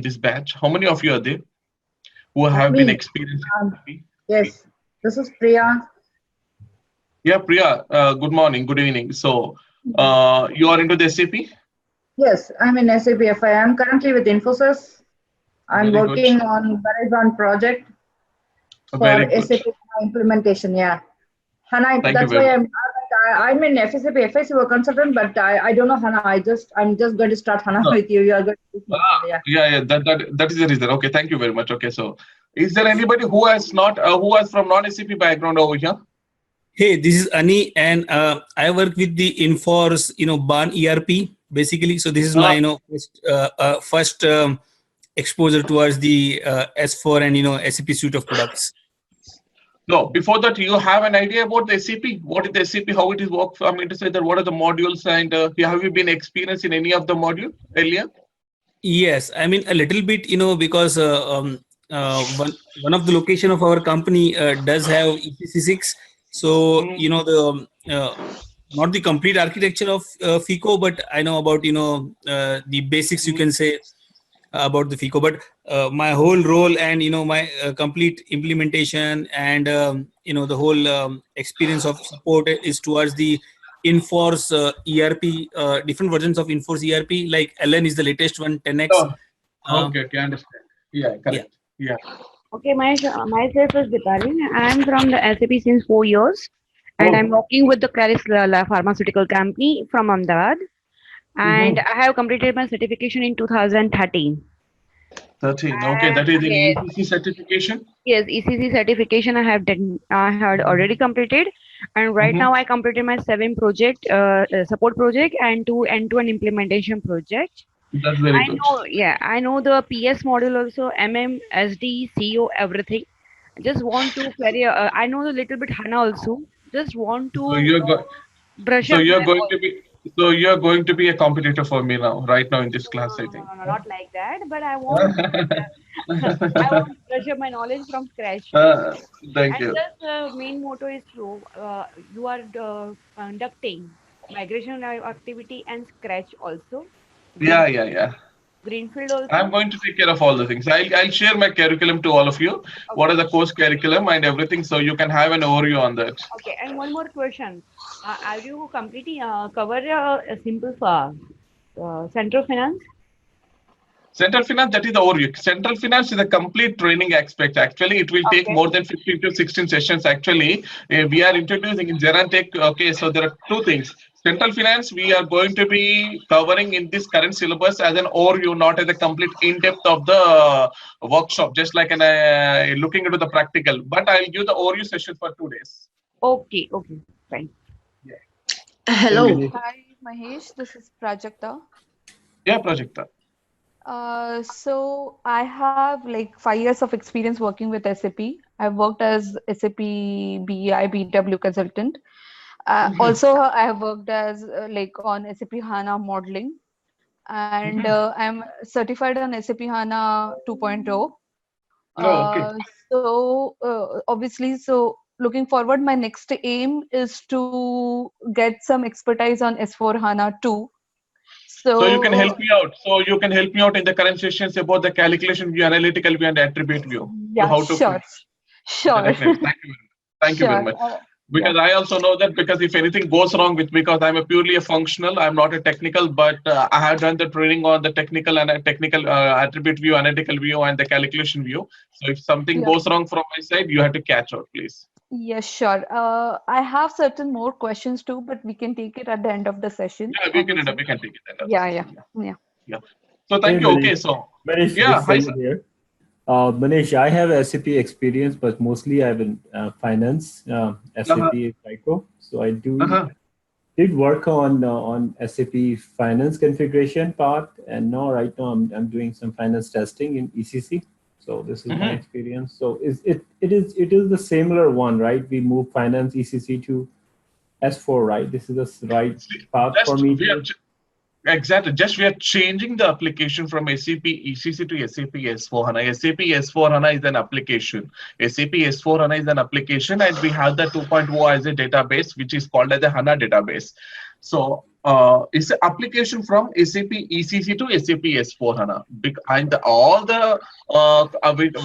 this batch? How many of you are there who have been Me. experienced in Um, SAP? yes, this is Priya. Yeah, Priya, good morning, good evening. So, you are into the SAP? Yes, I'm in SAP FI. I'm currently with Infosys. I'm Very good. working on Verizon project Very for good. SAP implementation. Yeah, HANA. Thank you That's very why much. I'm in SAP FICO consultant, but I don't know HANA. I'm just going to start HANA No, with you. You are going to teach me HANA. Yeah. yeah, that is the reason. Okay, thank you very much. Okay, so is there anybody who has not who has from non-SAP background over here? Hey, this is Ani, and I work with the Inforce, BAN ERP basically. So this is my, Uh, first exposure towards the S4 and SAP suite of products. no, before that, you have an idea about the SAP? What is the SAP? How it is work? I mean to say that what are the modules and have you been experienced in any of the module earlier? Yes, I mean a little bit, because one of the location of our company does have ECC6. So Mhm. not the complete architecture of FICO, but I know about the basics, you can say, about the FICO. But my whole role and my complete implementation and the whole experience of support is towards the Inforce ERP, different versions of Inforce ERP. Like LN is the latest one, 10x. Oh, Um, okay, understand. Yeah, yeah. correct. Yeah. Okay, myself is Dipali. I'm from the SAP since 4 years, and I'm Oh. working with the Claris pharmaceutical company from Ahmedabad. And Mm-hmm. I have completed my certification in 2013. 13. Okay, that is in Yes, ECC certification. yes, ECC certification I had already completed, and right Mm-hmm. now I completed my 7 project support project and 2 end-to-end implementation project. That's very I good. know, yeah, I know the PS module also, MM, SD, CO, everything. Just want to query. I know a little bit HANA also. Just want to So you're go- brush so up you're my going all. to be so you're going to be a competitor for me now, right now in this No, no, class, I no, no, think. no, no, not like that. But I want to, I want to brush up my knowledge from scratch. Uh, Thank And you. just main motto is true. You are conducting migration activity and scratch also. Yeah, Green, yeah, yeah. greenfield I'm also. going to take care of all the things. I'll share my curriculum to all of you. What Okay. are the course curriculum and everything, so you can have an overview on that. Okay, and one more question. Are you completely cover a simple central finance? Central finance, that is the overview. Central finance is a complete training aspect. Actually, it will take Okay. more than 15 to 16 sessions. Actually, we are introducing in Gerantech. Okay, so there are two things. Central finance, we are going to be covering in this current syllabus as an overview, not as a complete in-depth of the workshop, just like an looking into the practical. But I'll give the overview session for 2 days. Okay, okay, fine. Yeah. Hey, Hello. Manish. Hi, Mahesh. This is Prajakta. Yeah, Projecta. So I have like 5 years of experience working with SAP. I've worked as SAP BI BW consultant. Mhm. Also, I have worked as like on SAP HANA modeling, and Mhm. I'm certified on SAP HANA 2.0. Oh, okay. Obviously, so looking forward, my next aim is to get some expertise on S4 HANA too. So you can So, help me out. So you can help me out in the current sessions about the calculation view, analytical view, and attribute view. So yeah, how to sure, sure, definitely. Thank you. Thank you very sure. much. Yeah, Because I also know that because if anything goes wrong with me, because I'm a purely a functional, I'm not a technical, but I have done the training on the technical and technical attribute view, analytical view, and the calculation view. So if something yeah, goes wrong from my side, you have to catch out, please. yes, sure. I have certain more questions too, but we can take it at the end of the session, Yeah, obviously. we can take it end of the Yeah, yeah, session. Yeah. yeah. Yeah. So Hey thank you. Okay. Manish, So Manish, yeah, this is hi sir. Sayed here. Manish, I have SAP experience, but mostly I've been finance, Uh-huh. SAP FICO. So I Uh-huh. did work on SAP finance configuration part, and now right now I'm doing some finance testing in ECC. So this is my Mhm. experience. So it is the similar one, right? We move finance ECC to S4, right? This is the right See, path for just me we are to. exactly just we are changing the application from SAP ECC to SAP S4HANA. SAP S4HANA is an application. SAP S4HANA is an application, and we have the 2.0 as a database, which is called as a HANA database. So is the application from SAP ECC to SAP S/4HANA. And all the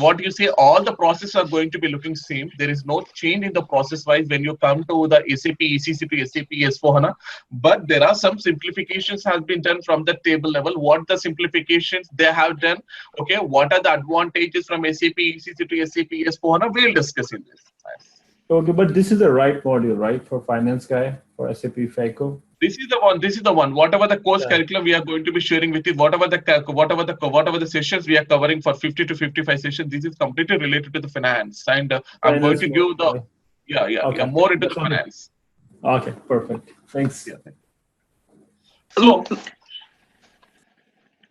what you say, all the processes are going to be looking same. There is no change in the process wise when you come to the SAP ECC to SAP S/4HANA. But there are some simplifications has been done from the table level. What the simplifications they have done? Okay, what are the advantages from SAP ECC to SAP S/4HANA? We'll discuss in this. Okay, but this is the right module, right, for finance guy, for SAP FICO? This is the one. This is the one. Whatever the course Yeah. curriculum we are going to be sharing with you, whatever the sessions we are covering for 50 to 55 sessions, this is completely related to the finance. And I'm going to give the Okay. more into the That's okay. finance. Okay, perfect. Thanks. Yeah.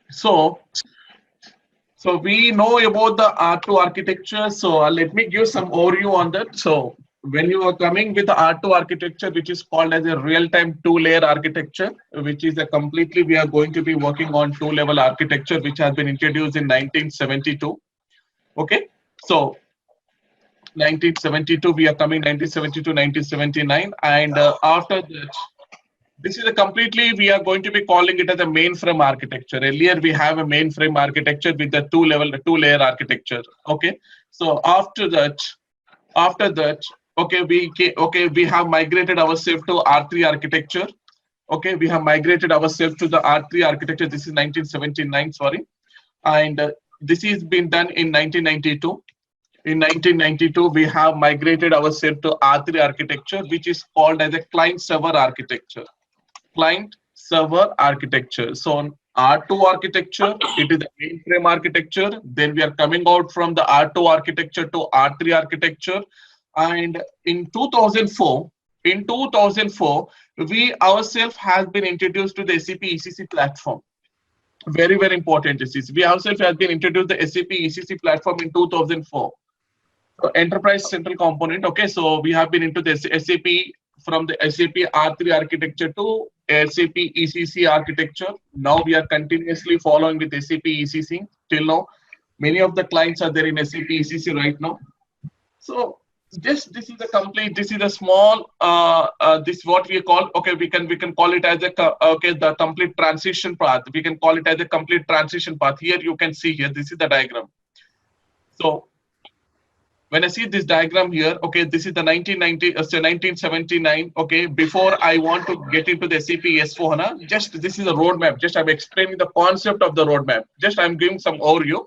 So we know about the R2 architecture. So let me give some overview on that. So when you are coming with the R2 architecture, which is called as a real-time two-layer architecture, which is a completely, we are going to be working on two-level architecture, which has been introduced in 1972. Okay, so 1972, we are coming 1972, 1979, and after that, this is a completely, we are going to be calling it as a mainframe architecture. Earlier, we have a mainframe architecture with the two-layer architecture. Okay, so after that, okay, we have migrated ourselves to R3 architecture. Okay, we have migrated ourselves to the R3 architecture. This is 1979, sorry, and this is been done in 1992. In 1992, we have migrated ourselves to R3 architecture, which is called as a client-server architecture. Client-server architecture. So on R2 architecture, it is a mainframe architecture. Then we are coming out from the R2 architecture to R3 architecture. And in 2004, we ourselves has been introduced to the SAP ECC platform. Very, very important. We ourselves has been introduced to the SAP ECC platform in 2004. So enterprise central component. Okay, so we have been into the SAP from the SAP R3 architecture to SAP ECC architecture. Now we are continuously following with SAP ECC till now. Many of the clients are there in SAP ECC right now. So this is a complete. This is a small. This what we call. Okay, we can call it as a the complete transition path. We can call it as a complete transition path. Here you can see here. This is the diagram. So when I see this diagram here, okay, this is the 1979. Okay, before I want to get into the SAP S/4HANA, just this is a roadmap. Just I'm explaining the concept of the roadmap. Just I'm giving some overview.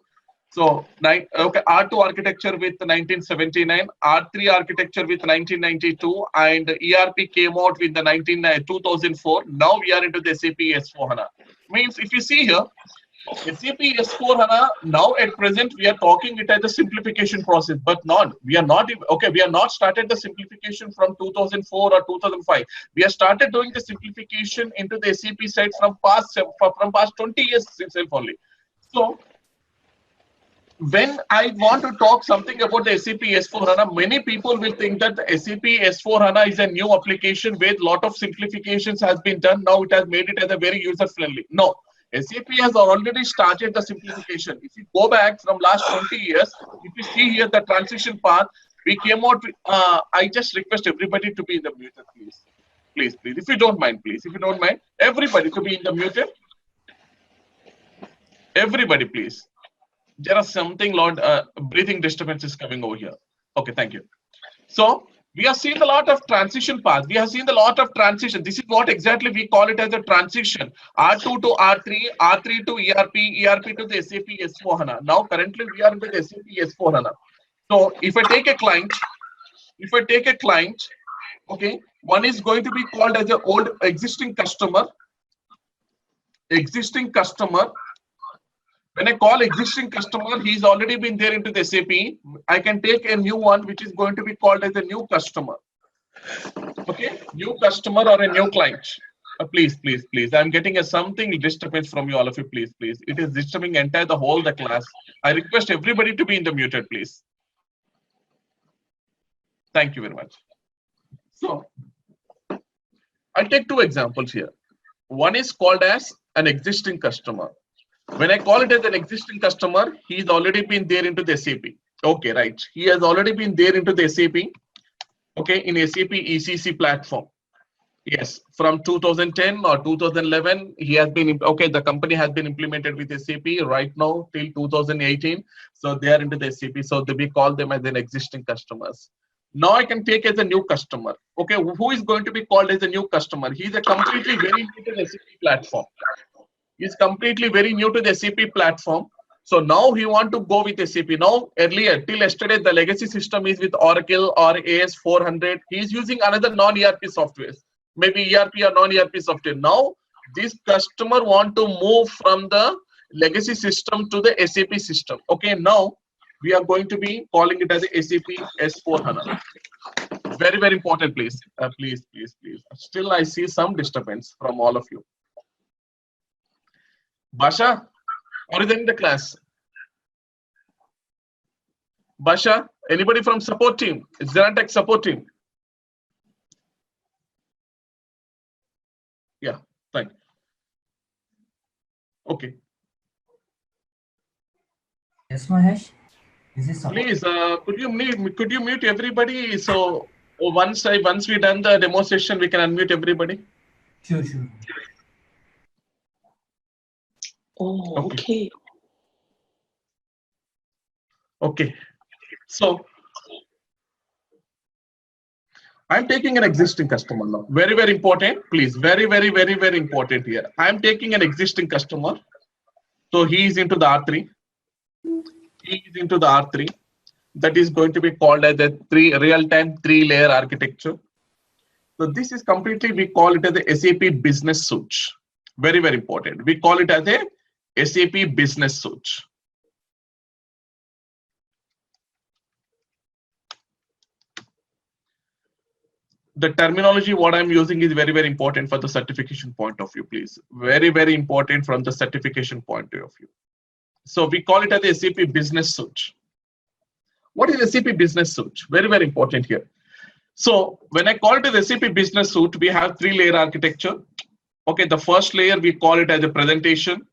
So, okay, R2 architecture with 1979, R3 architecture with 1992, and ERP came out with the 2004. Now we are into the SAP S/4HANA. Means if you see here, SAP S/4HANA, now at present we are talking it as a simplification process, but we are not started the simplification from 2004 or 2005. We have started doing the simplification into the SAP side from past 20 years itself only. So when I want to talk something about the SAP S/4HANA, many people will think that the SAP S/4HANA is a new application where a lot of simplifications has been done. Now it has made it as a very user friendly. No, SAP has already started the simplification. If you go back from last 20 years, if you see here the transition path, we came out with, I just request everybody to be in the muted, please. Please, if you don't mind, please. If you don't mind, everybody to be in the muted. Everybody, please. There are something, Lord, breathing disturbances coming over here. Okay, thank you. So we have seen a lot of transition paths. We have seen a lot of transition. This is what exactly we call it as a transition. R2 to R3, R3 to ERP, ERP to the SAP S/4HANA. Now currently we are in the SAP S/4HANA. So if I take a client, okay, one is going to be called as an old existing customer. When I call existing customer, he's already been there into the SAP. I can take a new one, which is going to be called as a new customer. Okay, new customer or a new client. Please. I'm getting something disturbance from you, all of you. Please. It is disturbing the whole class. I request everybody to be in the muted, please. Thank you very much. So I'll take two examples here. One is called as an existing customer. When I call it as an existing customer, he's already been there into the SAP. Okay, right. He has already been there into the SAP. Okay, in SAP ECC platform. Yes, from 2010 or 2011, he has been, okay, the company has been implemented with SAP right now till 2018. So they are into the SAP. So we call them as an existing customers. Now I can take as a new customer. Okay, who is going to be called as a new customer? He's a completely very new to the SAP platform. He's completely very new to the SAP platform. So now he want to go with SAP. Now earlier, till yesterday, the legacy system is with Oracle or AS400. He's using another non-ERP software, maybe ERP or non-ERP software. Now this customer want to move from the legacy system to the SAP system. Okay, now we are going to be calling it as a SAP S4HANA. Very, very important, please. Please. Still, I see some disturbance from all of you. Basha, or is in the class? Basha, anybody from support team? Xerantech support team? Yeah, thank you. Okay. Yes, Mahesh. This is support. Please, could you mute everybody? So once we done the demo session, we can unmute everybody. Sure. Oh, okay. Okay. So I'm taking an existing customer now. Very, very important. Please, very important here. I'm taking an existing customer. So he is into the R3. He is into the R3. That is going to be called as a real-time 3-layer architecture. So this is completely, we call it as a SAP Business Suite. Very, very important. We call it as a SAP Business Suite. The terminology what I'm using is very, very important for the certification point of view, please. Very, very important from the certification point of view. So we call it as the SAP Business Suite. What is SAP Business Suite? Very, very important here. So when I call it as SAP Business Suite, we have 3-layer architecture. Okay, the first layer, we call it as a presentation.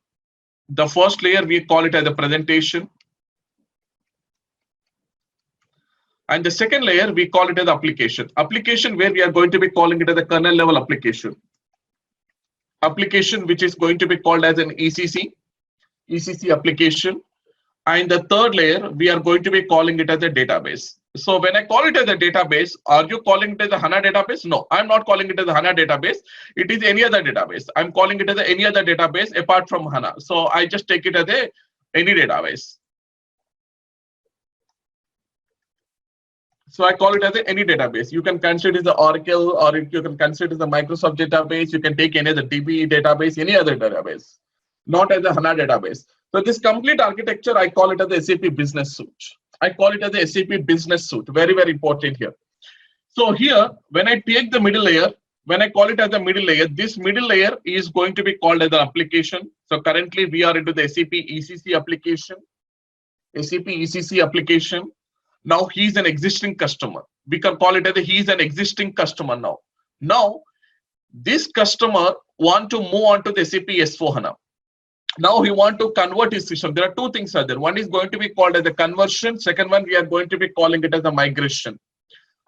The first layer, we call it as a presentation. And the second layer, we call it as application. Application where we are going to be calling it as a kernel level application. Application which is going to be called as an ECC application. And the third layer, we are going to be calling it as a database. So when I call it as a database, are you calling it as a HANA database? No, I'm not calling it as a HANA database. It is any other database. I'm calling it as any other database apart from HANA. So I just take it as any database. So I call it as any database. You can consider it as the Oracle, or you can consider it as the Microsoft database. You can take any other DB database, any other database, not as a HANA database. So this complete architecture, I call it as the SAP Business Suite. I call it as the SAP Business Suite. Very, very important here. So here, when I take the middle layer, when I call it as the middle layer, this middle layer is going to be called as an application. So currently we are into the SAP ECC application. SAP ECC application. Now he's an existing customer. We can call it as he's an existing customer now. Now, this customer want to move on to the SAP S4HANA. Now he want to convert his system. There are two things are there. One is going to be called as a conversion. Second one, we are going to be calling it as a migration.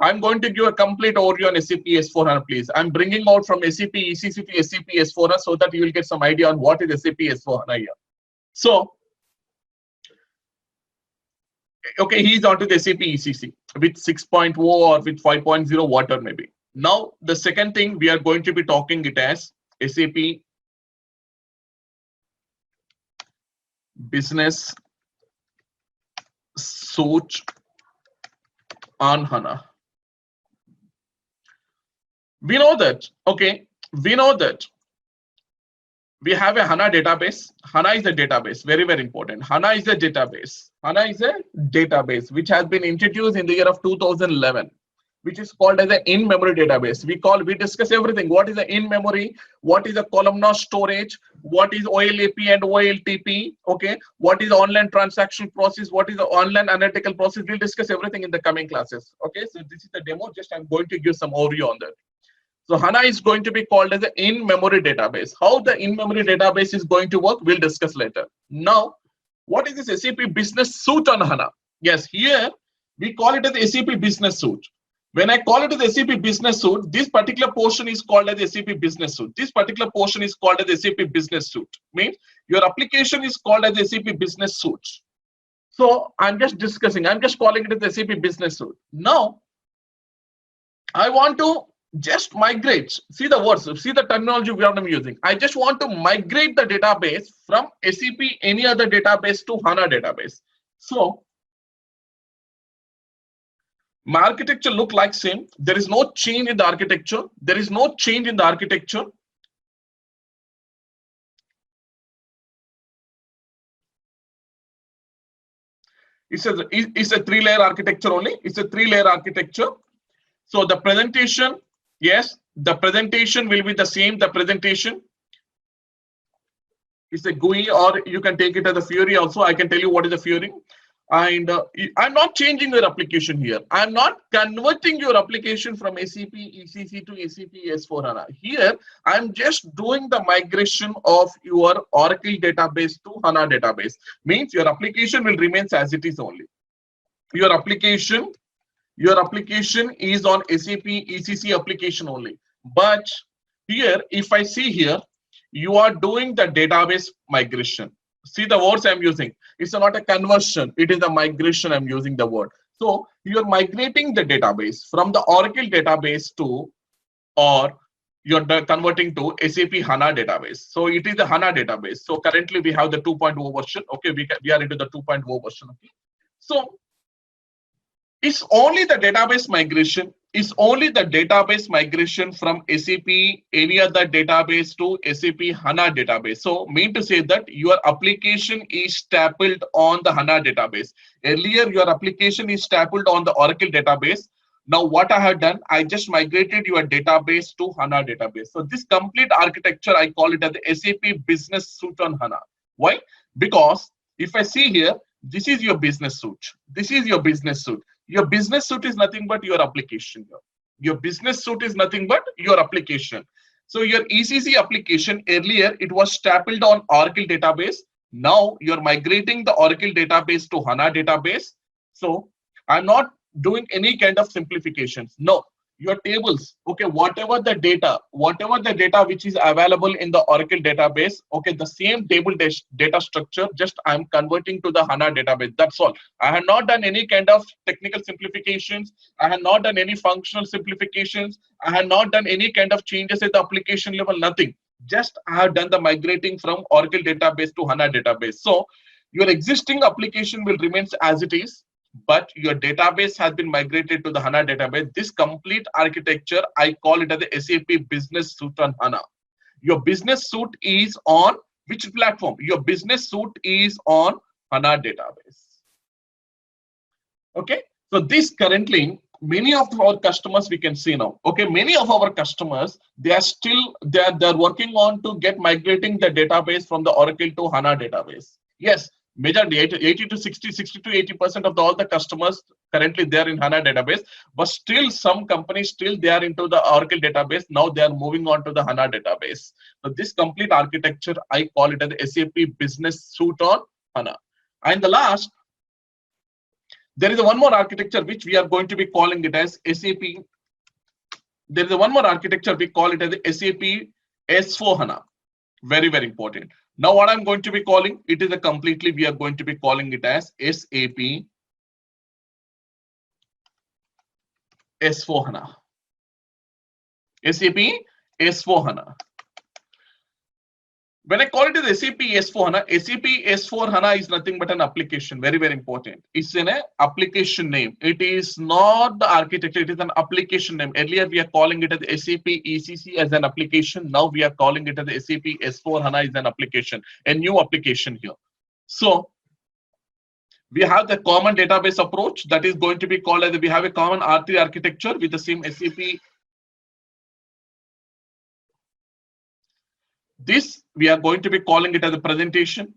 I'm going to give a complete overview on SAP S4HANA, please. I'm bringing out from SAP ECC to SAP S4HANA so that you will get some idea on what is SAP S4HANA here. So, okay, he's onto the SAP ECC with 6.0 or with 5.0, whatever maybe. Now, the second thing we are going to be talking it as SAP Business Suite on HANA. We know that, okay, we know that we have a HANA database. HANA is a database, very, very important. HANA is a database. HANA is a database which has been introduced in the year of 2011, which is called as an in-memory database. We discuss everything. What is the in-memory? What is the columnar storage? What is OLAP and OLTP? Okay. What is the online transaction process? What is the online analytical process? We'll discuss everything in the coming classes. Okay. So this is the demo. Just I'm going to give some overview on that. So HANA is going to be called as an in-memory database. How the in-memory database is going to work, we'll discuss later. Now, what is this SAP Business Suite on HANA? Yes, here we call it as SAP Business Suite. When I call it as SAP Business Suite, this particular portion is called as SAP Business Suite. This particular portion is called as SAP Business Suite. Means your application is called as SAP Business Suite. So I'm just discussing, I'm just calling it as SAP Business Suite. Now, I want to just migrate. See the words, see the terminology we are using. I just want to migrate the database from SAP any other database to HANA database. So my architecture look like same. There is no change in the architecture. There is no change in the architecture. It's a 3-layer architecture only. It's a 3-layer architecture. So the presentation, yes, the presentation will be the same. The presentation is a GUI, or you can take it as a Fiori also. I can tell you what is a Fiori. And I'm not changing your application here. I'm not converting your application from SAP ECC to SAP S4HANA. Here, I'm just doing the migration of your Oracle database to HANA database. Means your application will remain as it is only. Your application is on SAP ECC application only. But here, if I see here, you are doing the database migration. See the words I'm using. It's not a conversion. It is a migration. I'm using the word. So you're migrating the database from the Oracle database to, or you're converting to SAP HANA database. So it is the HANA database. So currently we have the 2.0 version. Okay, we are into the 2.0 version. Okay. So it's only the database migration. It's only the database migration from SAP any other database to SAP HANA database. So mean to say that your application is stapled on the HANA database. Earlier, your application is stapled on the Oracle database. Now what I have done, I just migrated your database to HANA database. So this complete architecture, I call it as the SAP Business Suite on HANA. Why? Because if I see here, this is your business suite. This is your business suite. Your business suite is nothing but your application. Your business suite is nothing but your application. So your ECC application, earlier it was stapled on Oracle database. Now you're migrating the Oracle database to HANA database. So I'm not doing any kind of simplifications. No, your tables, okay, whatever the data which is available in the Oracle database, okay, the same table data structure, just I'm converting to the HANA database. That's all. I have not done any kind of technical simplifications. I have not done any functional simplifications. I have not done any kind of changes at the application level, nothing. Just I have done the migrating from Oracle database to HANA database. So your existing application will remain as it is, but your database has been migrated to the HANA database. This complete architecture, I call it as the SAP Business Suite on HANA. Your business suite is on which platform? Your business suite is on HANA database. Okay, so this currently, many of our customers we can see now. Okay, many of our customers, they are still they're working on to get migrating the database from the Oracle to HANA database. Yes. Majority 80 to 60 to 80% of all the customers currently they are in HANA database, but still some companies still they are into the Oracle database. Now they are moving on to the HANA database. So this complete architecture, I call it as the SAP Business Suite on HANA. And the last, there is one more architecture which we are going to be calling it as SAP. There is one more architecture we call it as SAP S4HANA. Very, very important. Now what I'm going to be calling, it is a completely, we are going to be calling it as SAP S4HANA. SAP S4HANA. When I call it as SAP S4HANA, SAP S4HANA is nothing but an application. Very, very important. It's an application name. It is not the architecture. It is an application name. Earlier, we are calling it as SAP ECC as an application. Now we are calling it as SAP S4HANA as an application, a new application here. So we have the common database approach that is going to be called as, we have a common R3 architecture with the same SAP. This we are going to be calling it as a presentation.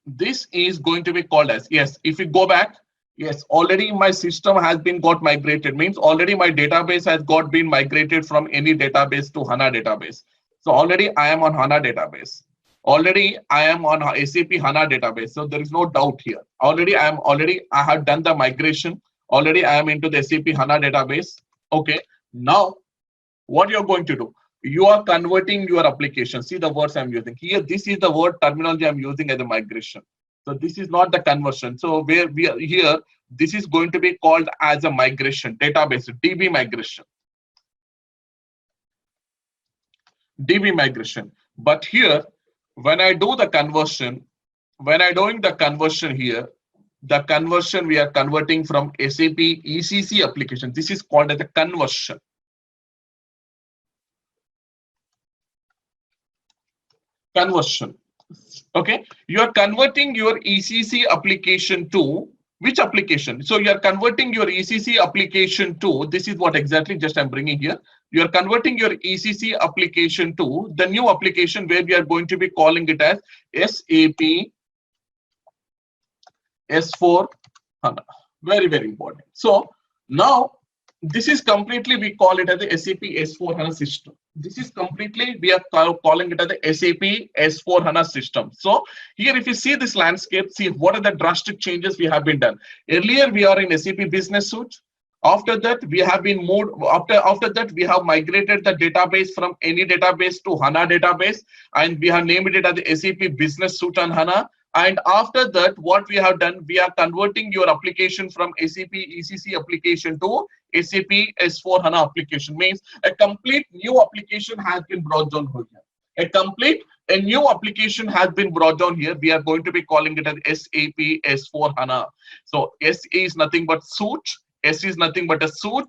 This is going to be called as, yes, if we go back, yes, already my system has been got migrated, means already my database has been migrated from any database to HANA database. So already I am on HANA database. Already I am on SAP HANA database. So there is no doubt here. I have done the migration. Already I am into the SAP HANA database. Okay. Now what you're going to do, you are converting your application. See the words I'm using here. This is the word terminology I'm using as a migration. So this is not the conversion. So where we are here, this is going to be called as a migration database, DB migration. DB migration. But here, when I do the conversion, when I doing the conversion here, the conversion we are converting from SAP ECC application. This is called as a conversion. Conversion. Okay, you are converting your ECC application to which application? So you are converting your ECC application to, this is what exactly just I'm bringing here. You are converting your ECC application to the new application where we are going to be calling it as SAP S4 HANA. Very, very important. So now this is completely, we call it as the SAP S4 HANA system. This is completely, we are calling it as the SAP S4 HANA system. So here, if you see this landscape, see what are the drastic changes we have been done. Earlier, we are in SAP Business Suite. After that, we have been moved, after that, we have migrated the database from any database to HANA database, and we have named it as the SAP Business Suite on HANA. And after that, what we have done, we are converting your application from SAP ECC application to SAP S4 HANA application. Means a complete new application has been brought down here. A new application has been brought down here. We are going to be calling it as SAP S4 HANA. So S is nothing but suite. S is nothing but a suite.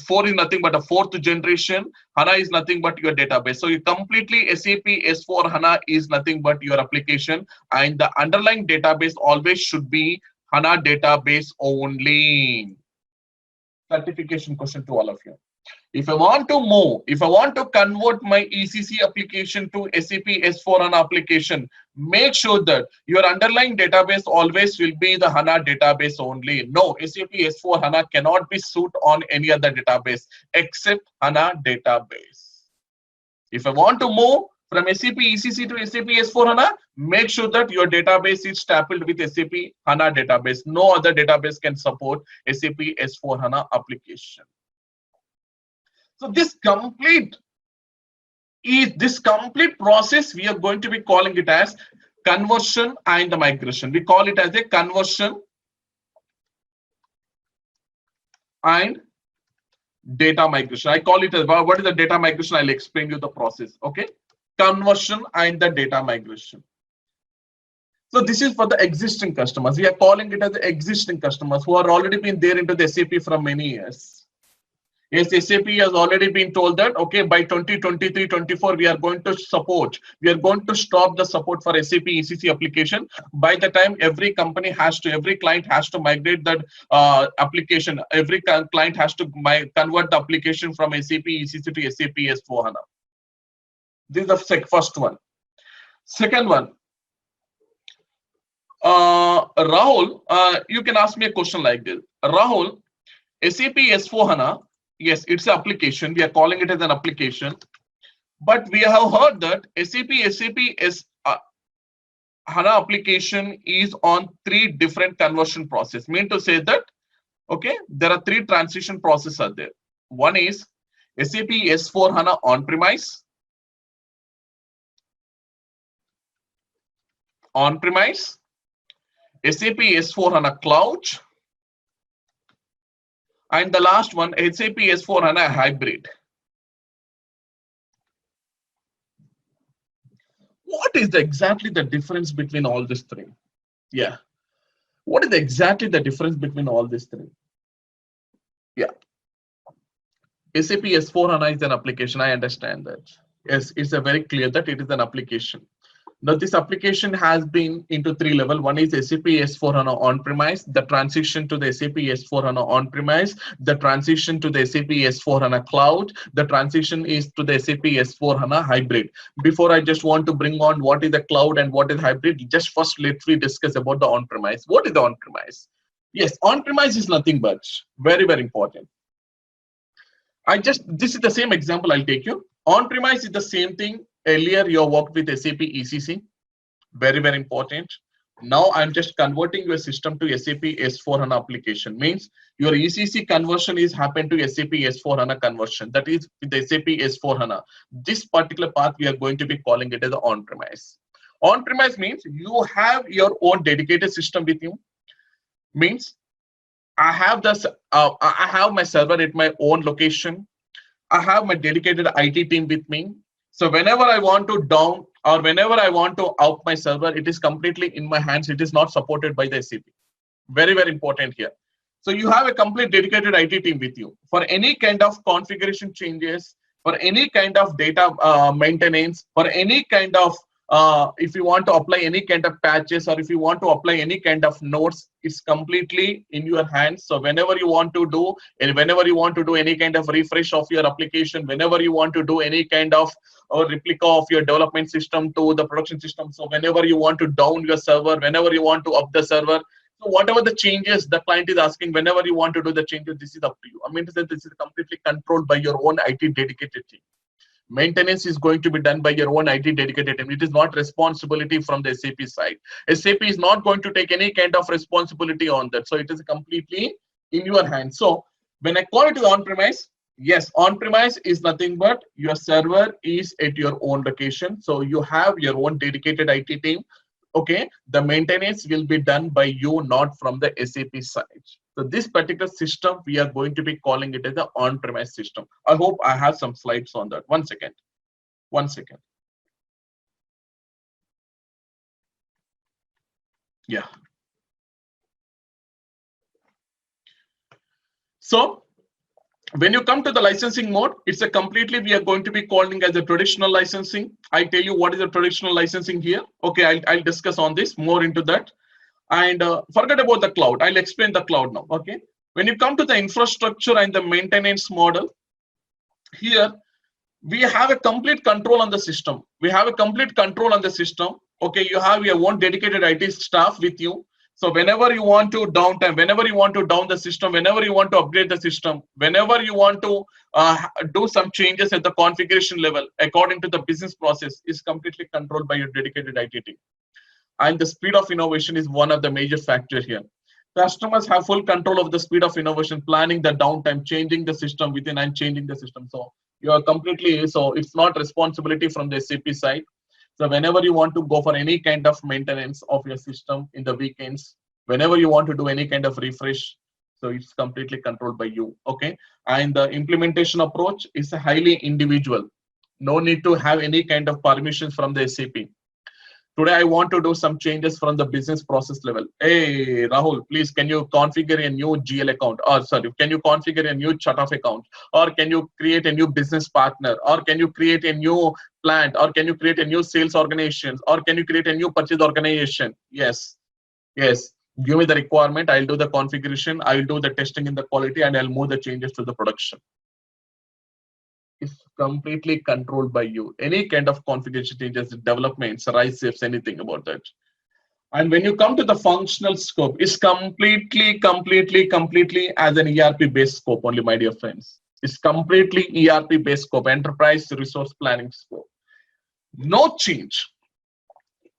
4 is nothing but a fourth generation. HANA is nothing but your database. So you completely SAP S4 HANA is nothing but your application, and the underlying database always should be HANA database only. Certification question to all of you. If I want to move, if I want to convert my ECC application to SAP S4 HANA application, make sure that your underlying database always will be the HANA database only. No, SAP S4 HANA cannot be suited on any other database except HANA database. If I want to move from SAP ECC to SAP S4 HANA, make sure that your database is stapled with SAP HANA database. No other database can support SAP S4 HANA application. So this complete process, we are going to be calling it as conversion and the migration. We call it as a conversion and data migration. I call it as, what is the data migration? I'll explain you the process. Okay, conversion and the data migration. So this is for the existing customers. We are calling it as the existing customers who are already been there into the SAP from many years. Yes, SAP has already been told that, okay, by 2023-24, we are going to support, we are going to stop the support for SAP ECC application. By the time every client has to migrate that application, every client has to convert the application from SAP ECC to SAP S4 HANA. This is the first one. Second one, Rahul, you can ask me a question like this. Rahul, SAP S4 HANA, yes, it's an application. We are calling it as an application. But we have heard that SAP HANA application is on 3 different conversion processes. Mean to say that, okay, there are 3 transition processes are there. One is SAP S4 HANA on-premise, SAP S4 HANA cloud, and the last one, SAP S4 HANA hybrid. What is exactly the difference between all these 3? Yeah. What is exactly the difference between all these 3? Yeah. SAP S4 HANA is an application. I understand that. Yes, it's a very clear that it is an application. Now, this application has been into 3 levels. One is SAP S4 HANA on-premise, the transition to the SAP S4 HANA on-premise, the transition to the SAP S4 HANA cloud, the transition is to the SAP S4 HANA hybrid. Before I just want to bring on what is the cloud and what is hybrid, just first let's discuss about the on-premise. What is the on-premise? Yes, on-premise is nothing but, very, very important. This is the same example I'll take you. On-premise is the same thing. Earlier, you worked with SAP ECC. Very, very important. Now I'm just converting your system to SAP S/4HANA application. Means your ECC conversion is happened to SAP S/4HANA conversion. That is with the SAP S/4HANA. This particular part we are going to be calling it as the on-premise. On-premise means you have your own dedicated system with you. Means I have my server at my own location. I have my dedicated IT team with me. So whenever I want to down or whenever I want to up my server, it is completely in my hands. It is not supported by the SAP. Very, very important here. So you have a complete dedicated IT team with you for any kind of configuration changes, for any kind of data maintenance, for any kind of if you want to apply any kind of patches or if you want to apply any kind of notes, it's completely in your hands. So whenever you want to do and whenever you want to do any kind of refresh of your application, whenever you want to do any kind of replica of your development system to the production system, so whenever you want to down your server, whenever you want to up the server, so whatever the changes the client is asking, whenever you want to do the changes, this is up to you. I mean to say this is completely controlled by your own IT dedicated team. Maintenance is going to be done by your own IT dedicated team. It is not responsibility from the SAP side. SAP is not going to take any kind of responsibility on that. So it is completely in your hands. So when I call it on-premise, yes, on-premise is nothing but your server is at your own location. So you have your own dedicated IT team. Okay, the maintenance will be done by you, not from the SAP side. So this particular system, we are going to be calling it as the on-premise system. I hope I have some slides on that. One second. Yeah. So when you come to the licensing mode, it's a completely, we are going to be calling as a traditional licensing. I tell you what is a traditional licensing here. Okay, I'll discuss on this more into that. And forget about the cloud. I'll explain the cloud now. Okay. When you come to the infrastructure and the maintenance model, here we have a complete control on the system. Okay, you have your own dedicated IT staff with you. So whenever you want to downtime, whenever you want to down the system, whenever you want to upgrade the system, whenever you want to do some changes at the configuration level, according to the business process, is completely controlled by your dedicated IT team. And the speed of innovation is one of the major factors here. Customers have full control of the speed of innovation, planning the downtime, changing the system within and changing the system. So you are completely, so it's not responsibility from the SAP side. So whenever you want to go for any kind of maintenance of your system in the weekends, whenever you want to do any kind of refresh, so it's completely controlled by you. Okay. And the implementation approach is highly individual. No need to have any kind of permissions from the SAP. Today, I want to do some changes from the business process level. Hey, Rahul, please, can you configure a new GL account? Or sorry, can you configure a new chart of account? Or can you create a new business partner? Or can you create a new plant? Or can you create a new sales organization? Or can you create a new purchase organization? Yes. Give me the requirement. I'll do the configuration. I'll do the testing in the quality and I'll move the changes to the production. Is completely controlled by you. Any kind of configuration changes, developments, rise shifts, anything about that. And when you come to the functional scope, it's completely as an ERP-based scope only, my dear friends. It's completely ERP-based scope, enterprise resource planning scope. No change.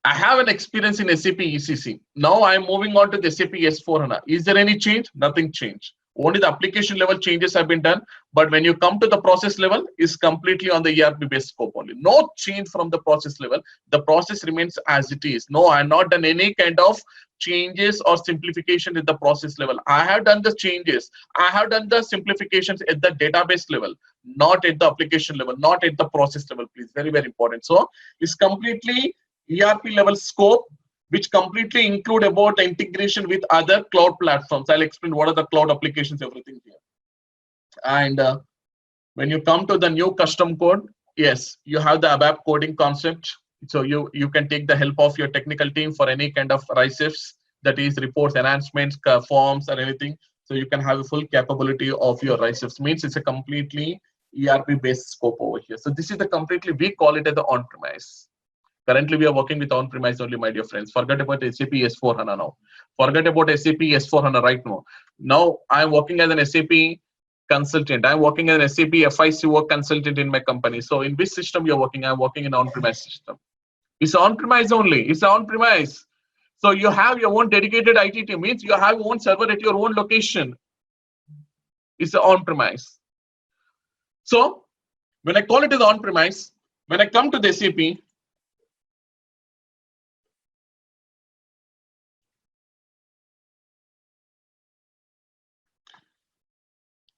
I have an experience in SAP ECC. Now I'm moving on to the SAP S/4HANA. Is there any change? Nothing changed. Only the application level changes have been done, but when you come to the process level, is completely on the ERP-based scope only. No change from the process level. The process remains as it is. No, I have not done any kind of changes or simplification at the process level. I have done the changes. I have done the simplifications at the database level, not at the application level, not at the process level, please. Very, very important. So it's completely ERP level scope, which completely include about the integration with other cloud platforms. I'll explain what are the cloud applications, everything here. And when you come to the new custom code, yes, you have the ABAP coding concept. So you can take the help of your technical team for any kind of RISEFs, that is reports, enhancements, forms, or anything. So you can have a full capability of your RISEFs. Means it's a completely ERP-based scope over here. So this is the completely, we call it as the on-premise. Currently, we are working with on-premise only, my dear friends. Forget about SAP S/4HANA now. Forget about SAP S/4HANA right now. Now, I'm working as an SAP consultant. I'm working as an SAP FICO consultant in my company. So in which system you're working? I'm working in on-premise system. It's on-premise only. It's on-premise. So you have your own dedicated IT team, means you have your own server at your own location. It's on-premise. So when I call it as on-premise, when I come to the SAP,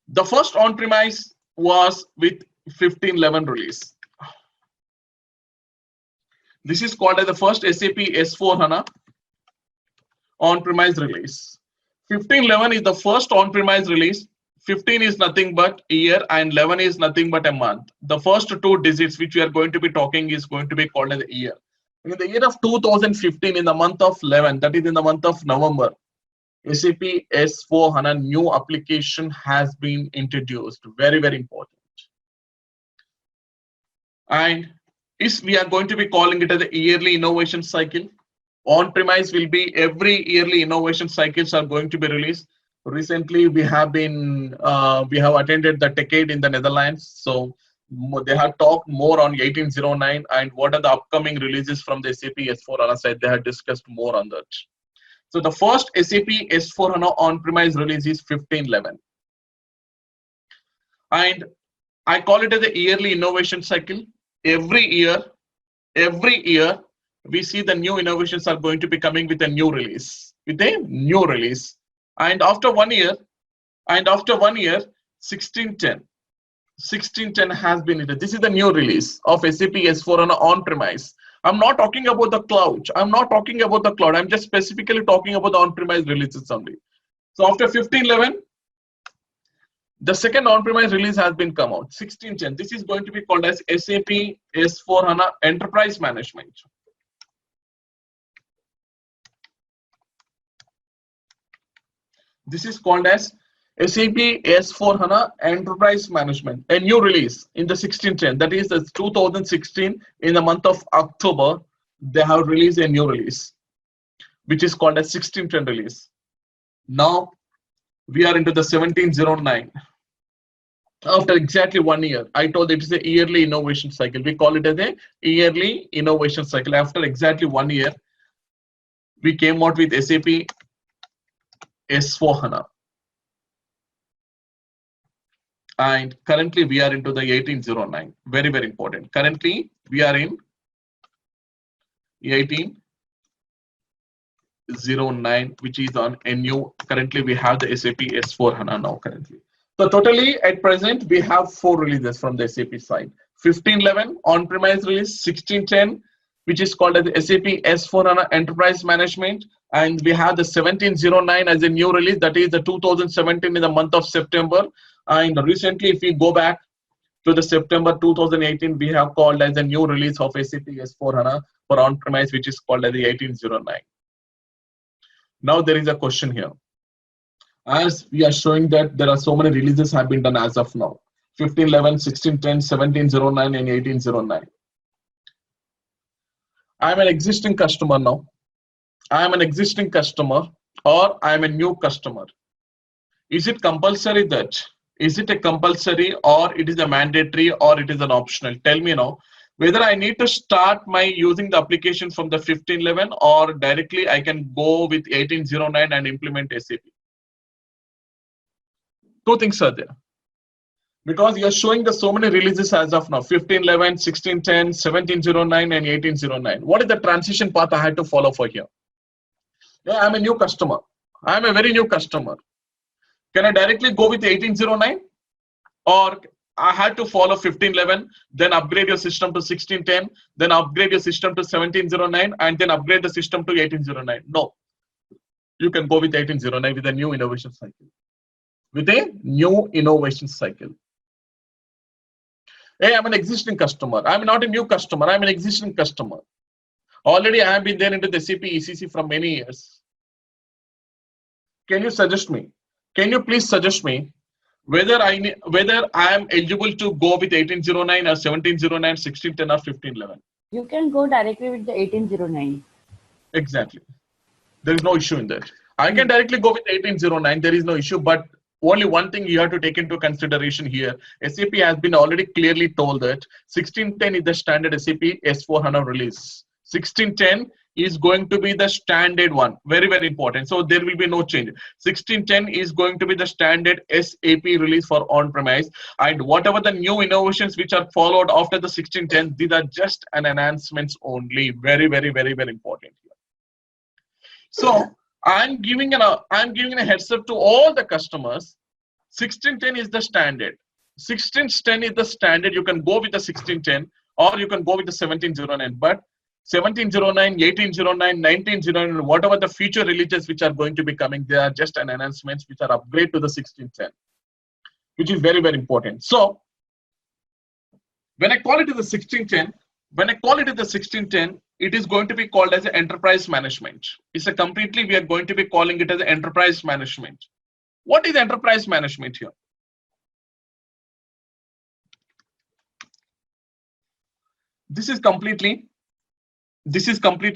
the first on-premise was with 15.11 release. This is called as the first SAP S/4HANA on-premise release. 15.11 is the first on-premise release. 15 is nothing but a year and 11 is nothing but a month. The first two digits which we are going to be talking is going to be called as a year. In the year of 2015, in the month of 11, that is in the month of November, SAP S/4HANA new application has been introduced. Very, very important. And we are going to be calling it as a yearly innovation cycle. On-premise will be every yearly innovation cycles are going to be released. Recently, we have attended the Decade in the Netherlands. So they have talked more on 1809 and what are the upcoming releases from the SAP S/4HANA side. They have discussed more on that. So the first SAP S/4HANA on-premise release is 15.11. And I call it as a yearly innovation cycle. Every year, we see the new innovations are going to be coming with a new release. And after 1 year, 1610 has been it. This is the new release of SAP S/4HANA on-premise. I'm not talking about the cloud. I'm just specifically talking about the on-premise releases only. So after 15.11, the second on-premise release has been come out, 1610. This is going to be called as SAP S/4HANA Enterprise Management. This is called as SAP S/4HANA Enterprise Management, a new release in the 1610. That is the 2016 in the month of October. They have released a new release, which is called as 1610 release. Now we are into the 1709. After exactly 1 year, I told it is a yearly innovation cycle. We call it as a yearly innovation cycle. After exactly 1 year, we came out with SAP S/4HANA. And currently we are into the 1809. Very, very important. Currently we are in 1809, which is on a new. Currently we have the SAP S/4HANA now currently. So totally at present we have 4 releases from the SAP side. 15.11 on-premise release, 1610, which is called as SAP S/4HANA Enterprise Management, and we have the 1709 as a new release. That is the 2017 in the month of September. And recently, if we go back to the September 2018, we have called as a new release of SAP S/4HANA for on-premise, which is called as the 1809. Now there is a question here. As we are showing that there are so many releases have been done as of now. 15.11, 16.10, 17.09 and 18.09. I am an existing customer now. I am an existing customer or I am a new customer. Is it compulsory that? Is it a compulsory or it is a mandatory or it is an optional? Tell me now whether I need to start my using the application from the 15.11 or directly I can go with 18.09 and implement SAP. Two things are there. Because you are showing the so many releases as of now, 15.11, 16.10, 17.09 and 18.09. What is the transition path I had to follow for here? Yeah, I'm a new customer. I'm a very new customer. Can I directly go with 18.09? Or I had to follow 15.11, then upgrade your system to 16.10, then upgrade your system to 17.09, and then upgrade the system to 18.09. No. You can go with 18.09 with a new innovation cycle. With a new innovation cycle. Hey, I'm an existing customer. I'm not a new customer. I'm an existing customer. Already I have been there into the SAP ECC from many years. Can you suggest me? Can you please suggest me whether I am eligible to go with 18.09 or 17.09, 16.10 or 15.11? You can go directly with the 18.09. Exactly. There is no issue in that. I can directly go with 18.09. There is no issue, but only one thing you have to take into consideration here. SAP has been already clearly told that 16.10 is the standard SAP S/4HANA release. 1610 is going to be the standard one. Very, very important. So there will be no change. 1610 is going to be the standard SAP release for on-premise. And whatever the new innovations which are followed after the 1610, these are just an enhancements only. Very, very, very, very important. So I'm giving a heads up to all the customers. 1610 is the standard. 1610 is the standard. You can go with the 1610 or you can go with the 1709. But 1709, 1809, 1909, whatever the future releases which are going to be coming, they are just an enhancements which are upgrade to the 1610, which is very, very important. So when I call it to the 1610, it is going to be called as an enterprise management. It's a completely, we are going to be calling it as an enterprise management. What is enterprise management here? This is completely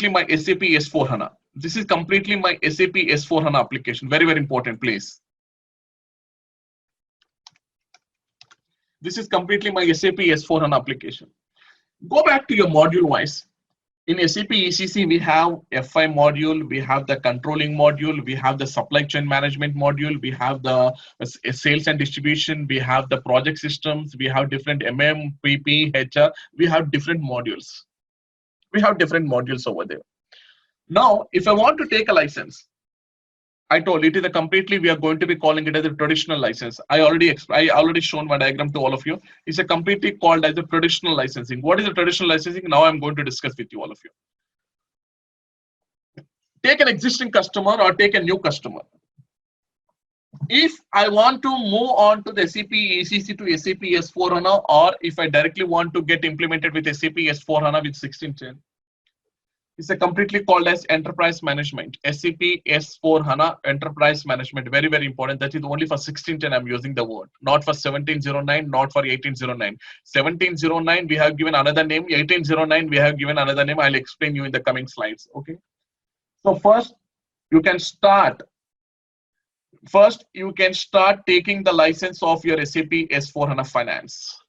my SAP S/4HANA. This is completely my SAP S/4HANA application. Very, very important, please. This is completely my SAP S/4HANA application. Go back to your module wise. In SAP ECC, we have FI module, we have the controlling module, we have the supply chain management module, we have the sales and distribution, we have the project systems, we have different MM, PP, HR, we have different modules. We have different modules over there. Now, if I want to take a license, I told it is a completely, we are going to be calling it as a traditional license. I already shown my diagram to all of you. It's a completely called as a traditional licensing. What is a traditional licensing? Now I'm going to discuss with you, all of you. Take an existing customer or take a new customer. If I want to move on to the SAP ECC to SAP S/4HANA, or if I directly want to get implemented with SAP S/4HANA with 1610, it's a completely called as enterprise management. SAP S/4HANA enterprise management. Very, very important. That is only for 1610 I'm using the word, not for 1709, not for 1809. 1709 we have given another name. 1809 we have given another name. I'll explain you in the coming slides. Okay. So first you can start taking the license of your SAP S/4HANA Finance.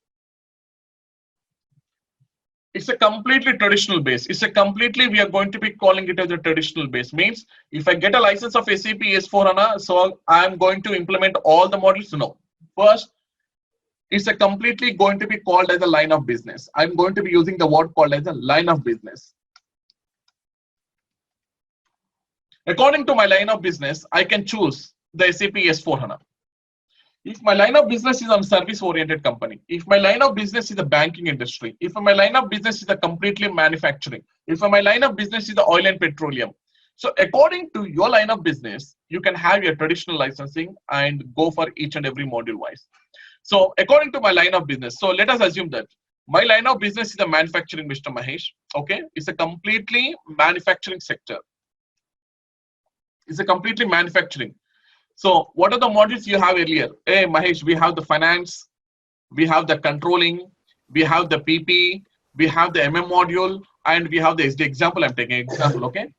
It's a completely traditional base. It's a completely, we are going to be calling it as a traditional base. Means if I get a license of SAP S/4HANA, so I'm going to implement all the modules. No. First, it's a completely going to be called as a line of business. I'm going to be using the word called as a line of business. According to my line of business, I can choose the SAP S/4HANA. If my line of business is on service-oriented company, if my line of business is the banking industry, if my line of business is the completely manufacturing, if my line of business is the oil and petroleum. So according to your line of business, you can have your traditional licensing and go for each and every module wise. So according to my line of business, so let us assume that my line of business is the manufacturing, Mr. Mahesh. Okay, it's a completely manufacturing sector. It's a completely manufacturing. So what are the modules you have earlier? Hey, Mahesh, we have the finance, we have the controlling, we have the PP, we have the MM module, and we have the SD. Example, I'm taking example, okay?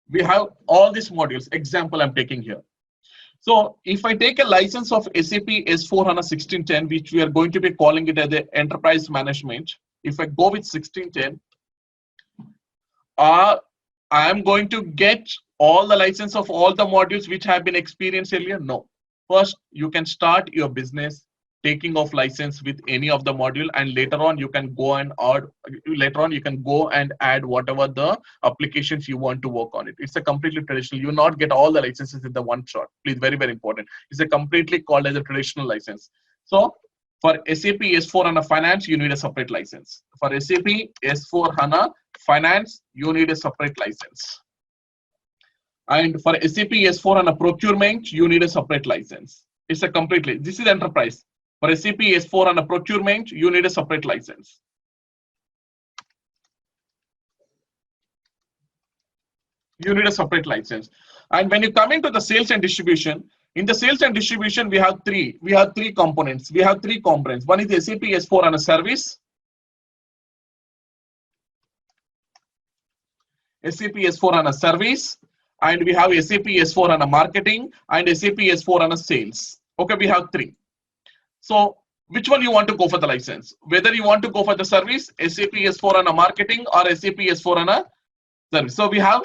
We have all these modules. Example, I'm taking here. So if I take a license of SAP S/4HANA 1610, which we are going to be calling it as the enterprise management, if I go with 1610, I am going to get all the license of all the modules which have been experienced earlier? No. First, you can start your business taking off license with any of the module, and later on you can go and add whatever the applications you want to work on it. It's a completely traditional. You will not get all the licenses in the one shot. Please, very, very important. It's a completely called as a traditional license. So for SAP S/4HANA Finance, you need a separate license. For SAP S/4HANA Finance, you need a separate license. And for SAP S/4HANA Procurement, you need a separate license. It's a completely, this is enterprise. For SAP S/4HANA Procurement, you need a separate license. You need a separate license. And when you come into the sales and distribution, in the sales and distribution, we have three components. We have three components. One is the SAP S/4HANA Service, SAP S/4HANA Service, and we have SAP S/4HANA Marketing and SAP S/4HANA Sales. Okay, we have three. So which one you want to go for the license? Whether you want to go for the service, SAP S/4HANA marketing, or SAP S/4HANA service. So we have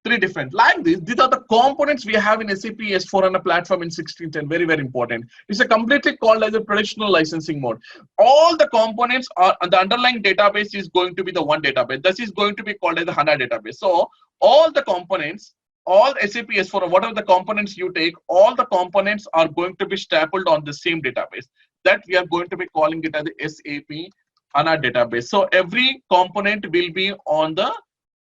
three different like this. These are the components we have in SAP S/4HANA platform in 1610. Very, very important. It's a completely called as a traditional licensing mode. All the components are, the underlying database is going to be the one database. This is going to be called as the HANA database. So all the components, all SAP S/4HANA, whatever the components you take, all the components are going to be stapled on the same database. That we are going to be calling it as the SAP HANA database. So every component will be on the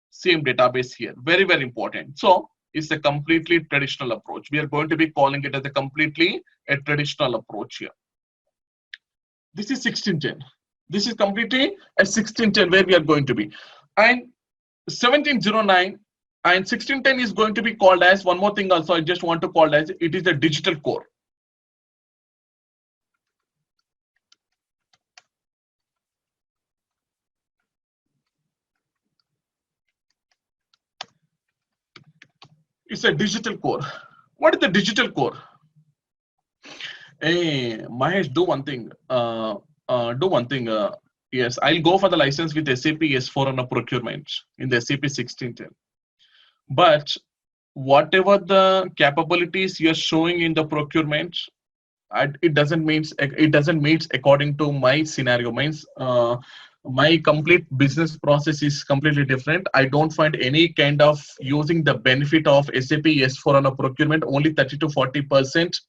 same database here. Very, very important. So it's a completely traditional approach. We are going to be calling it as a completely a traditional approach here. This is 1610. This is completely a 1610 where we are going to be. And 1709 and 1610 is going to be called as one more thing also. I just want to call as it is a digital core. It's a digital core. What is the digital core? Hey, Mahesh, do one thing. Yes, I'll go for the license with SAP S/4HANA procurement in the SAP 1610. But whatever the capabilities you're showing in the procurement, it doesn't meet according to my scenario. Means my complete business process is completely different. I don't find any kind of using the benefit of SAP S/4HANA procurement, only 30 to 40%.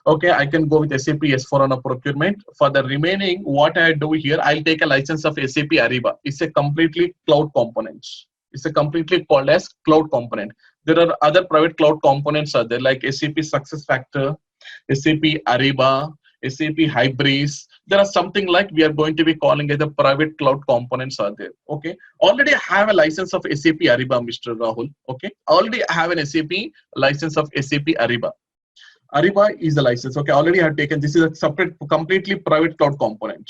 Okay, I can go with SAP S/4HANA procurement. For the remaining, what I do here, I'll take a license of SAP Ariba. It's a completely cloud component. It's a completely called as cloud component. There are other private cloud components are there like SAP SuccessFactors, SAP Ariba, SAP Hybris. There are something like we are going to be calling as the private cloud components are there. Okay, already I have a license of SAP Ariba, Mr. Rahul. Okay, already I have an SAP license of SAP Ariba. Ariba is the license. Okay, already I have taken. This is a separate, completely private cloud component.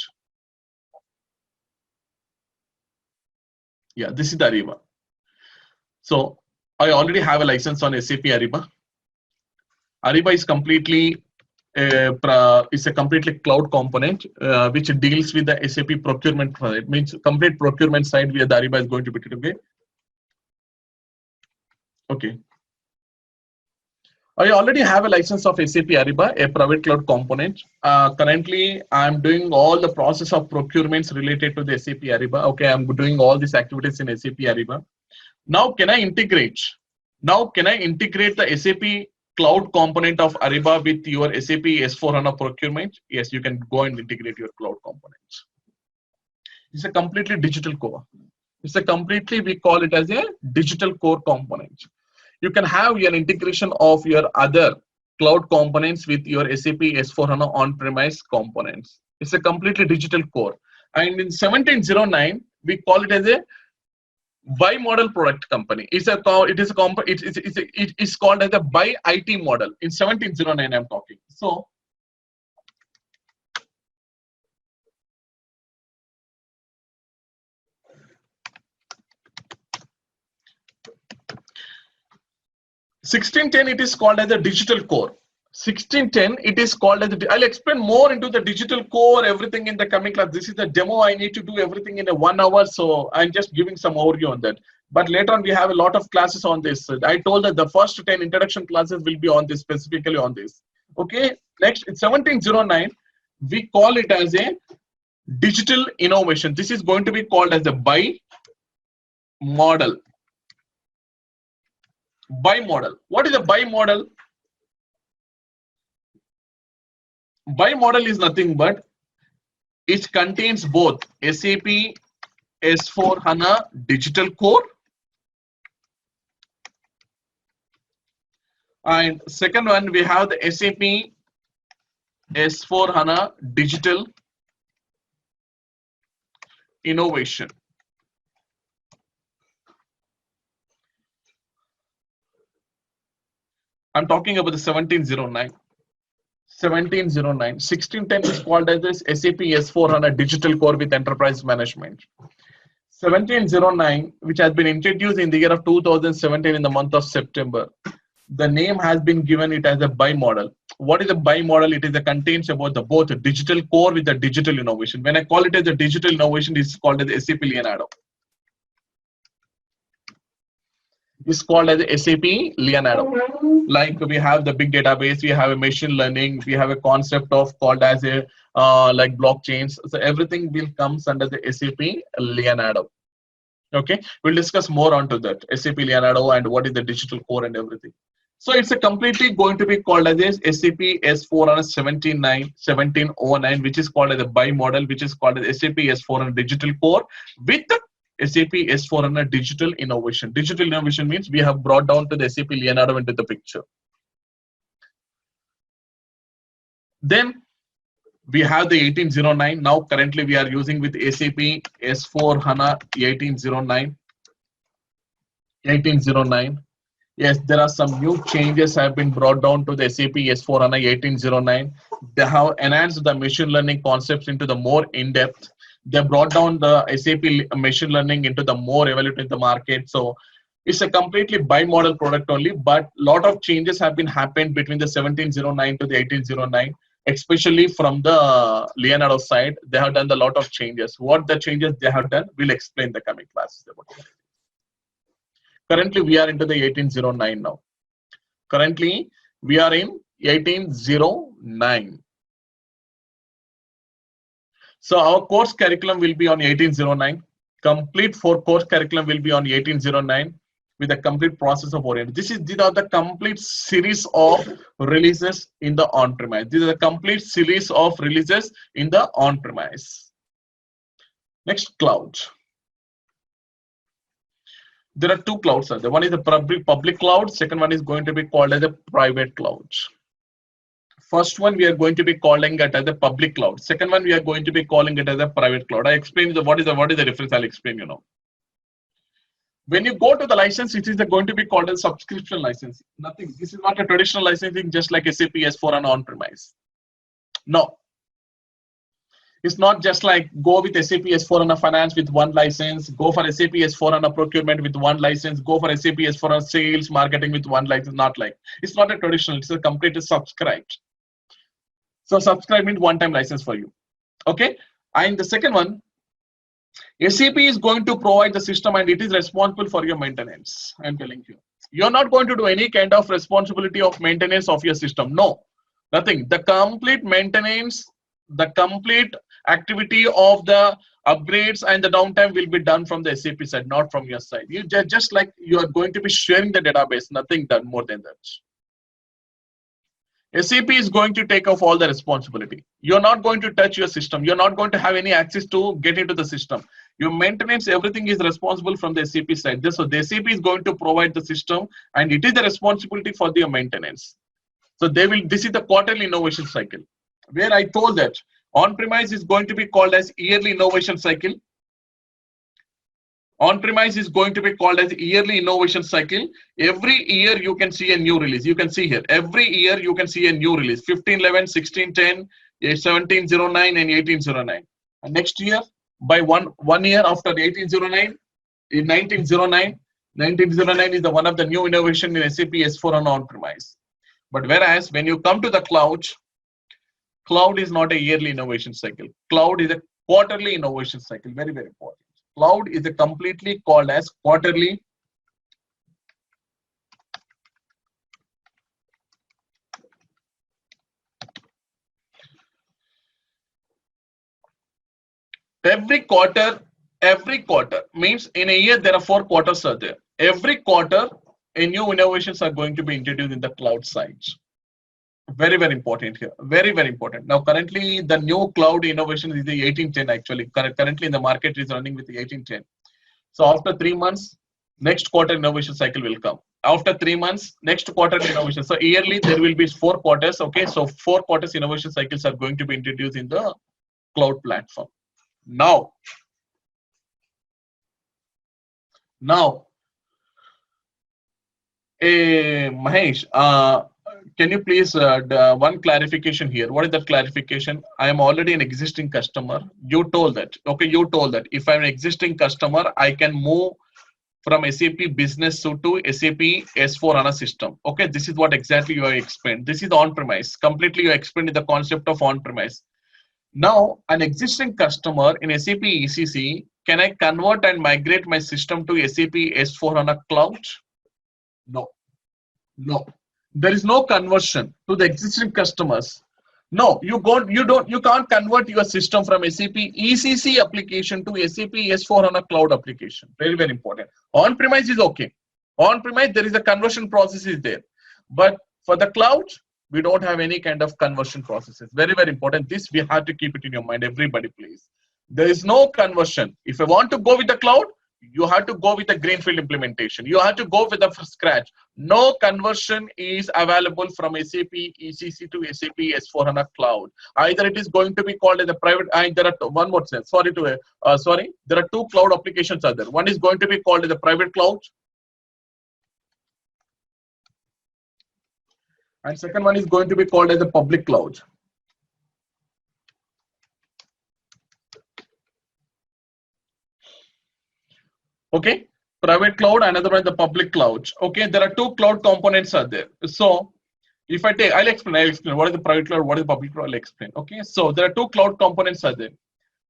Yeah, this is the Ariba. So I already have a license on SAP Ariba. Ariba is completely is a completely cloud component which deals with the SAP procurement. It means complete procurement side where the Ariba is going to be okay. Okay. I already have a license of SAP Ariba, a private cloud component. Currently, I'm doing all the process of procurements related to the SAP Ariba. Okay, I'm doing all these activities in SAP Ariba. Now, can I integrate? Now, can I integrate the SAP cloud component of Ariba with your SAP S/4HANA procurement? Yes, you can go and integrate your cloud components. It's a completely digital core. It's a completely, we call it as a digital core component. You can have your integration of your other cloud components with your SAP S/4HANA on-premise components. It's a completely digital core. And in 1709, we call it as a bi-model product company. It is called as a bi-IT model. In 1709, I'm talking. So, it is called as a digital core. 1610, it is called as I'll explain more into the digital core, everything in the coming class. This is the demo. I need to do everything in a 1 hour. So I'm just giving some overview on that. But later on, we have a lot of classes on this. I told that the first 10 introduction classes will be on this, specifically on this. Okay, next, in 1709, we call it as a digital innovation. This is going to be called as a bi-model. Bi-model. What is a bi-model? Bi-model is nothing but it contains both SAP S/4HANA digital core and second one we have the SAP S/4HANA digital innovation. I'm talking about the 1709. 1610 is called as this SAP S/4HANA digital core with enterprise management. 1709, which has been introduced in the year of 2017 in the month of September. The name has been given it as a buy model. What is a buy model? It is a contains about the both digital core with the digital innovation. When I call it as a digital innovation, it's called as SAP Leonardo. It's called as SAP Leonardo. Like we have the big database, we have a machine learning, we have a concept of called as a like blockchains. So everything will comes under the SAP Leonardo. Okay, we'll discuss more onto that SAP Leonardo and what is the digital core and everything. So it's a completely going to be called as SAP S/4HANA 1709, which is called as a buy model, which is called as SAP S/4HANA digital core with the SAP S/4HANA digital innovation. Digital innovation means we have brought down to the SAP Leonardo into the picture. Then we have the 1809. Now currently we are using with SAP S/4HANA 1809. Yes, there are some new changes have been brought down to the SAP S/4HANA 1809. They have enhanced the machine learning concepts into the more in-depth. They brought down the SAP machine learning into the more evaluated the market. So it's a completely buy model product only, but lot of changes have been happened between the 1709 to the 1809, especially from the Leonardo side. They have done a lot of changes. What the changes they have done, we'll explain the coming classes about it. Currently, we are into the 1809 now. Currently, we are in 1809. So our course curriculum will be on 1809. Complete 4 course curriculum will be on 1809 with a complete process of orientation. These are the complete series of releases in the on-premise. This is a complete series of releases in the on-premise. Next, cloud. There are 2 clouds. The one is the public cloud. Second one is going to be called as a private cloud. First one we are going to be calling it as a public cloud. Second one we are going to be calling it as a private cloud. I explain what is the difference. I'll explain. When you go to the license, it is going to be called a subscription license. Nothing. This is not a traditional licensing, just like SAP S/4HANA on-premise. No. It's not just like go with SAP S/4HANA Finance with 1 license, go for SAP S/4HANA Procurement with 1 license, go for SAP S/4HANA Sales Marketing with 1 license. Not like. It's not a traditional. It's a completely subscribed. So subscribe means one-time license for you. Okay. And the second one, SAP is going to provide the system and it is responsible for your maintenance. I'm telling you. You're not going to do any kind of responsibility of maintenance of your system. No, nothing. The complete maintenance, the complete activity of the upgrades and the downtime will be done from the SAP side, not from your side. You just like you are going to be sharing the database, nothing done more than that. SAP is going to take off all the responsibility. You're not going to touch your system. You're not going to have any access to get into the system. Your maintenance, everything is responsible from the SAP side. So the SAP is going to provide the system and it is the responsibility for the maintenance. So this is the quarterly innovation cycle where I told that on-premise is going to be called as yearly innovation cycle. On-premise is going to be called as yearly innovation cycle. Every year you can see a new release. You can see here. Every year you can see a new release. 1511, 1610, 1709, and 1809. And next year, by one year after 1809, in 1909 is the one of the new innovation in SAP S/4HANA on-premise. But whereas when you come to the cloud is not a yearly innovation cycle. Cloud is a quarterly innovation cycle. Very, very important. Cloud is a completely called as quarterly. Every quarter means in a year there are 4 quarters are there. Every quarter a new innovations are going to be introduced in the cloud sides. Very, very important here. Very, very important. Now currently the new cloud innovation is the 1810 actually. Currently in the market is running with the 1810. So after 3 months, next quarter innovation cycle will come. After 3 months, next quarter innovation. So yearly there will be 4 quarters. Okay, so 4 quarters innovation cycles are going to be introduced in the cloud platform. Now, Mahesh, can you please one clarification here? What is that clarification? I am already an existing customer. You told that. Okay, you told that if I'm an existing customer, I can move from SAP Business Suite to SAP S/4HANA system. Okay, this is what exactly you have explained. This is on-premise. Completely you explained the concept of on-premise. Now, an existing customer in SAP ECC, can I convert and migrate my system to SAP S/4HANA Cloud? No. No. There is no conversion to the existing customers. No, you can't convert your system from SAP ECC application to SAP S/4HANA Cloud application. Very, very important. On-premise is okay. On-premise, there is a conversion process is there. But for the cloud, we don't have any kind of conversion processes. Very, very important. This we have to keep it in your mind, everybody, please. There is no conversion. If you want to go with the cloud, you have to go with a greenfield implementation. You have to go with the scratch. No conversion is available from SAP ECC to SAP S/4HANA Cloud. Either it is going to be called as a private. There are one more sense. There are two cloud applications are there. One is going to be called as a private cloud, and second one is going to be called as a public cloud. Okay, private cloud, another one the public cloud. Okay, there are two cloud components are there. So if I take, I'll explain what is the private cloud, what is the public cloud, I'll explain. Okay, so there are two cloud components are there.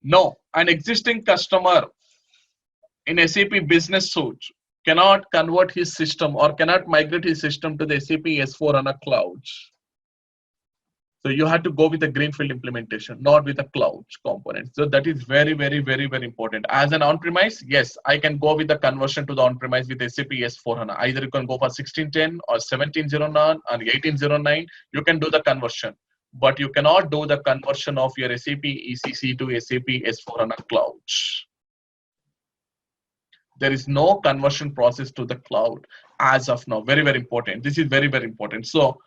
No, an existing customer in SAP Business Suite cannot convert his system or cannot migrate his system to the SAP S/4HANA Cloud. So you have to go with a greenfield implementation, not with a cloud component. So that is very, very, very, very important. As an on-premise, yes, I can go with the conversion to the on-premise with SAP S/4HANA. Either you can go for 1610 or 1709 and 1809. You can do the conversion, but you cannot do the conversion of your SAP ECC to SAP S/4HANA Cloud. There is no conversion process to the cloud as of now. Very, very important. This is very, very important. So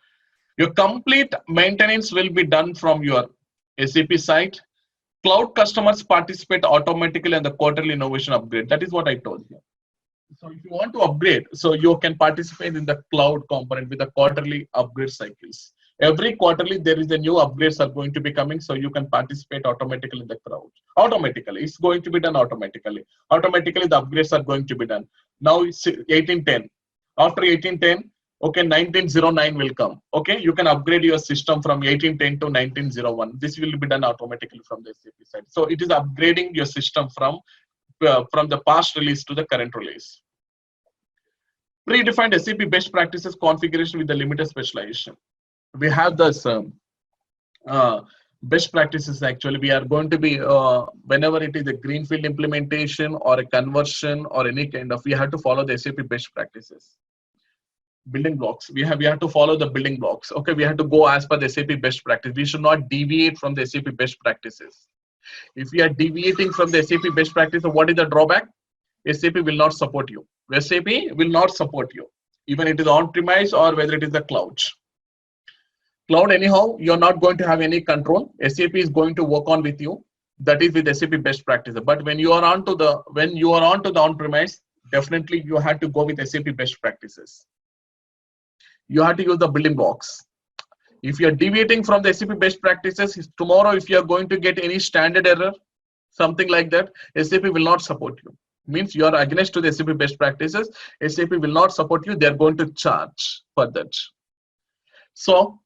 your complete maintenance will be done from your SAP site. Cloud customers participate automatically in the quarterly innovation upgrade. That is what I told you. So if you want to upgrade, so you can participate in the cloud component with the quarterly upgrade cycles. Every quarterly, there is a new upgrades are going to be coming, so you can participate automatically in the cloud. Automatically, it's going to be done automatically. Automatically, the upgrades are going to be done. Now it's 1810. After 1810, okay, 1909 will come. Okay, you can upgrade your system from 1810 to 1901. This will be done automatically from the SAP side. So it is upgrading your system from the past release to the current release. Predefined SAP best practices configuration with the limited specialization. We have this best practices. Actually, we are going to be whenever it is a greenfield implementation or a conversion or any kind of, we have to follow the SAP best practices. Building blocks. We have to follow the building blocks. Okay, we have to go as per the SAP best practice. We should not deviate from the SAP best practices. If we are deviating from the SAP best practice, what is the drawback? SAP will not support you. SAP will not support you, even it is on-premise or whether it is the cloud. Cloud, anyhow, you're not going to have any control. SAP is going to work on with you. That is with SAP best practices. But when you are onto the on-premise, definitely you have to go with SAP best practices. You have to use the building blocks. If you are deviating from the SAP best practices, tomorrow if you are going to get any standard error, something like that, SAP will not support you. Means you are against to the SAP best practices. SAP will not support you. They are going to charge for that. So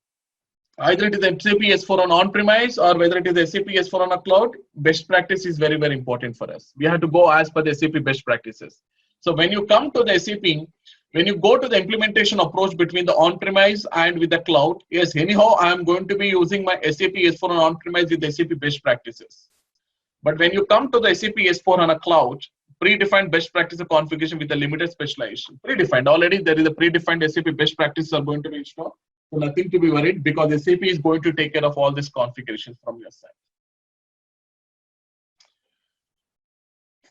either it is SAP S/4HANA on-premise or whether it is SAP S/4HANA cloud, best practice is very, very important for us. We have to go as per the SAP best practices. So when you come to the SAP, when you go to the implementation approach between the on-premise and with the cloud, yes, anyhow, I am going to be using my SAP S/4HANA on-premise with SAP best practices. But when you come to the SAP S/4HANA cloud, predefined best practice configuration with a limited specialization. Predefined already, there is a predefined SAP best practices are going to be installed. So nothing to be worried because SAP is going to take care of all this configuration from your side.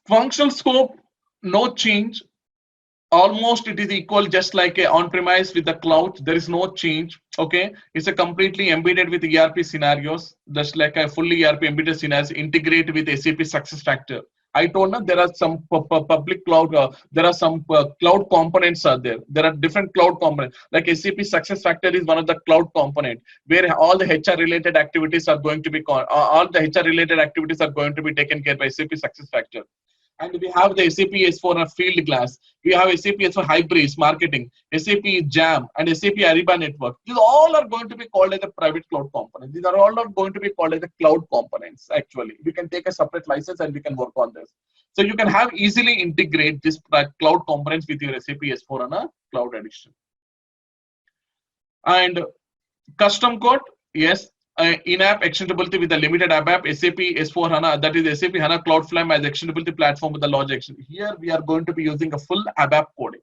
Functional scope, no change. Almost it is equal, just like a on-premise with the cloud. There is no change. Okay, it's a completely embedded with ERP scenarios. Just like a fully ERP embedded scenarios integrate with SAP SuccessFactors. I told you there are some public cloud, there are some cloud components are there. There are different cloud components. Like SAP SuccessFactors is one of the cloud component where all the HR related activities are going to be taken care by SAP SuccessFactors. And we have the SAP S4HANA Field Glass. We have SAP S4 Hybris Marketing, SAP Jam, and SAP Ariba Network. These all are going to be called as the private cloud components. These are all not going to be called as the cloud components. Actually, we can take a separate license and we can work on this. So you can have easily integrate this cloud components with your SAP S4HANA Cloud Edition. And custom code, yes. In-app extensibility with the limited app, SAP S4HANA, that is SAP HANA Cloud Flame as extensibility platform with the logic. Here we are going to be using a full ABAP coding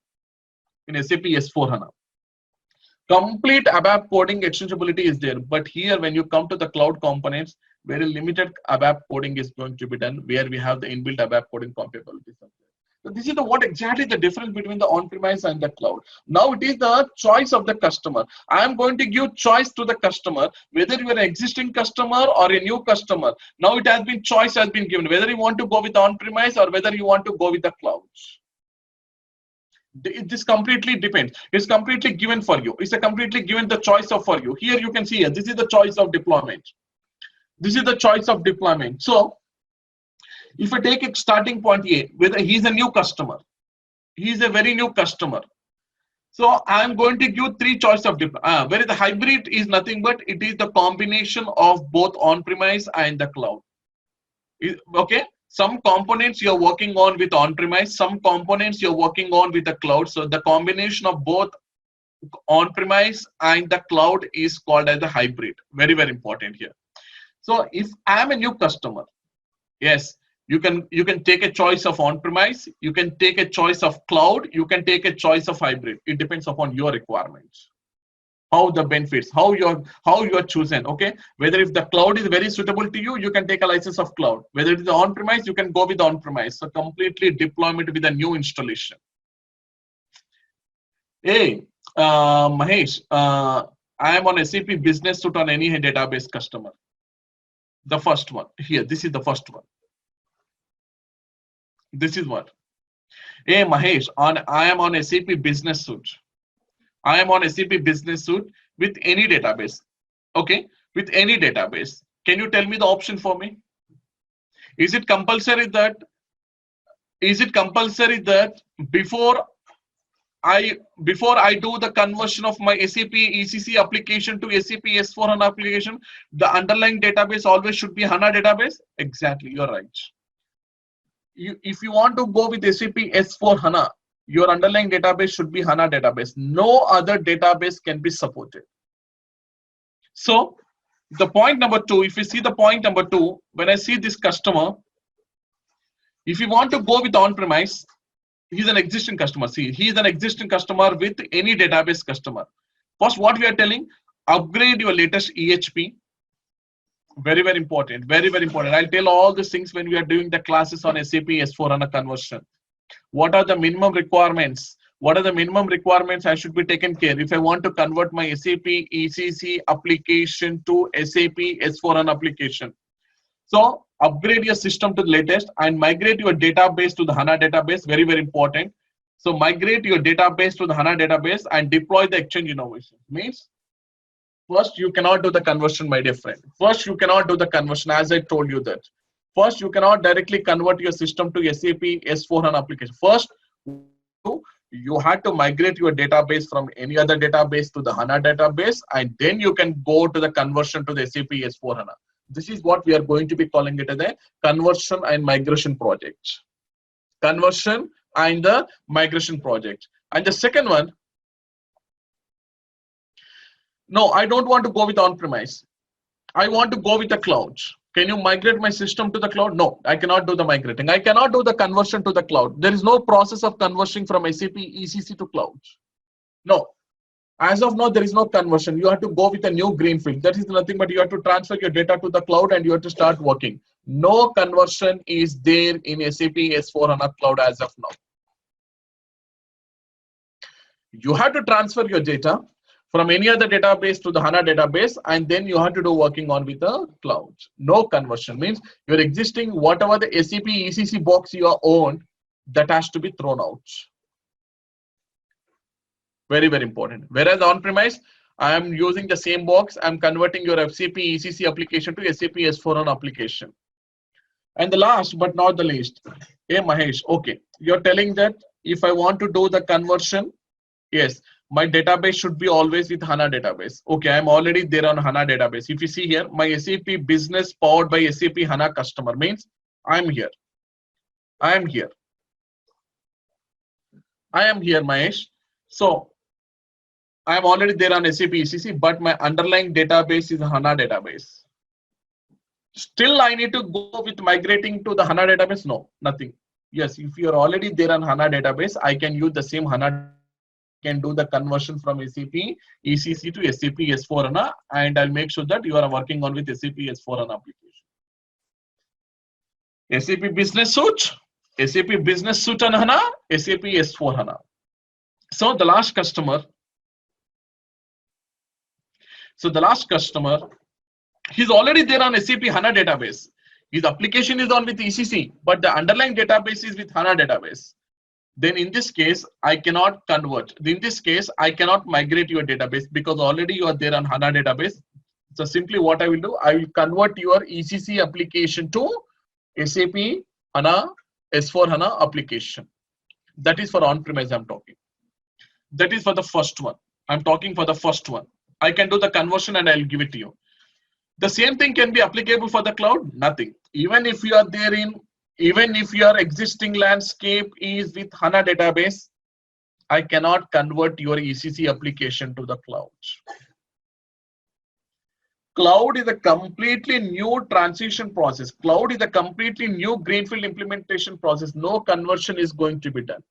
in SAP S4HANA. Complete ABAP coding extensibility is there, but here when you come to the cloud components, very limited ABAP coding is going to be done where we have the inbuilt ABAP coding capabilities. So this is what exactly the difference between the on-premise and the cloud. Now it is the choice of the customer. I am going to give choice to the customer, whether you are an existing customer or a new customer. Now it has been choice has been given, whether you want to go with on-premise or whether you want to go with the cloud. This completely depends. It's completely given for you. It's a completely given the choice of for you. Here you can see this is the choice of deployment. This is the choice of deployment. So if I take a starting point A, whether he's a new customer, he's a very new customer. So I'm going to give three choices of deployment. Where the hybrid is nothing but it is the combination of both on-premise and the cloud. Okay, some components you're working on with on-premise, some components you're working on with the cloud. So the combination of both on-premise and the cloud is called as a hybrid. Very, very important here. So if I'm a new customer, yes, you can take a choice of on-premise, you can take a choice of cloud, you can take a choice of hybrid. It depends upon your requirements, how the benefits, how you are chosen. Okay, whether if the cloud is very suitable to you, you can take a license of cloud. Whether it is on-premise, you can go with on-premise. So completely deployment with a new installation. Hey, Mahesh, I am on SAP Business Suite on any database customer. The first one here. This is the first one. This is what. Hey Mahesh, I am on SAP Business Suite. I am on SAP Business Suite with any database. Okay, with any database. Can you tell me the option for me? Is it compulsory that? Is it compulsory that before I do the conversion of my SAP ECC application to SAP S4HANA application, the underlying database always should be HANA database? Exactly, you're right. If you want to go with SAP S4HANA, your underlying database should be HANA database. No other database can be supported. So the point number two, if you see the point number two, when I see this customer, if you want to go with on-premise, he's an existing customer. See, he is an existing customer with any database customer. First, what we are telling, upgrade your latest EHP. Very, very important. Very, very important. I'll tell all these things when we are doing the classes on SAP S4HANA conversion. What are the minimum requirements? What are the minimum requirements I should be taken care if I want to convert my SAP ECC application to SAP S4HANA application? So upgrade your system to the latest and migrate your database to the HANA database. Very, very important. So migrate your database to the HANA database and deploy the Exchange Innovation. Means first, you cannot do the conversion, my dear friend. First, you cannot do the conversion, as I told you that. First, you cannot directly convert your system to SAP S4HANA application. First, you had to migrate your database from any other database to the HANA database, and then you can go to the conversion to the SAP S4HANA. This is what we are going to be calling it as a conversion and migration project. Conversion and the migration project. And the second one, no, I don't want to go with on-premise. I want to go with the cloud. Can you migrate my system to the cloud? No, I cannot do the migrating. I cannot do the conversion to the cloud. There is no process of conversion from SAP ECC to cloud. No. As of now, there is no conversion. You have to go with a new greenfield. That is nothing but you have to transfer your data to the cloud and you have to start working. No conversion is there in SAP S4HANA Cloud as of now. You have to transfer your data from any other database to the HANA database, and then you have to do working on with the cloud. No conversion means your existing, whatever the SAP ECC box you are owned, that has to be thrown out. Very, very important. Whereas on-premise, I am using the same box. I'm converting your SAP ECC application to SAP S4HANA application. And the last but not the least, Hey Mahesh, okay. You're telling that if I want to do the conversion, yes, my database should be always with HANA database. Okay, I'm already there on HANA database. If you see here, my SAP business powered by SAP HANA customer means I'm here. I am here. I am here, Mahesh. So I am already there on SAP ECC, but my underlying database is HANA database. Still, I need to go with migrating to the HANA database? No, nothing. Yes, if you are already there on HANA database, I can use the same HANA, can do the conversion from SAP ECC to SAP S4HANA, and I'll make sure that you are working on with SAP S4HANA application. SAP Business Suite, SAP Business Suite on HANA, SAP S4HANA. So the last customer, he's already there on SAP HANA database. His application is on with ECC, but the underlying database is with HANA database. Then in this case, I cannot convert. In this case, I cannot migrate your database because already you are there on HANA database. So simply what I will do, I will convert your ECC application to SAP HANA S4HANA application. That is for on-premise I'm talking. That is for the first one. I'm talking for the first one. I can do the conversion and I'll give it to you. The same thing can be applicable for the cloud? Nothing. Even if you are there in, even if your existing landscape is with HANA database, I cannot convert your ECC application to the cloud. Cloud is a completely new transition process. Cloud is a completely new greenfield implementation process. No conversion is going to be done.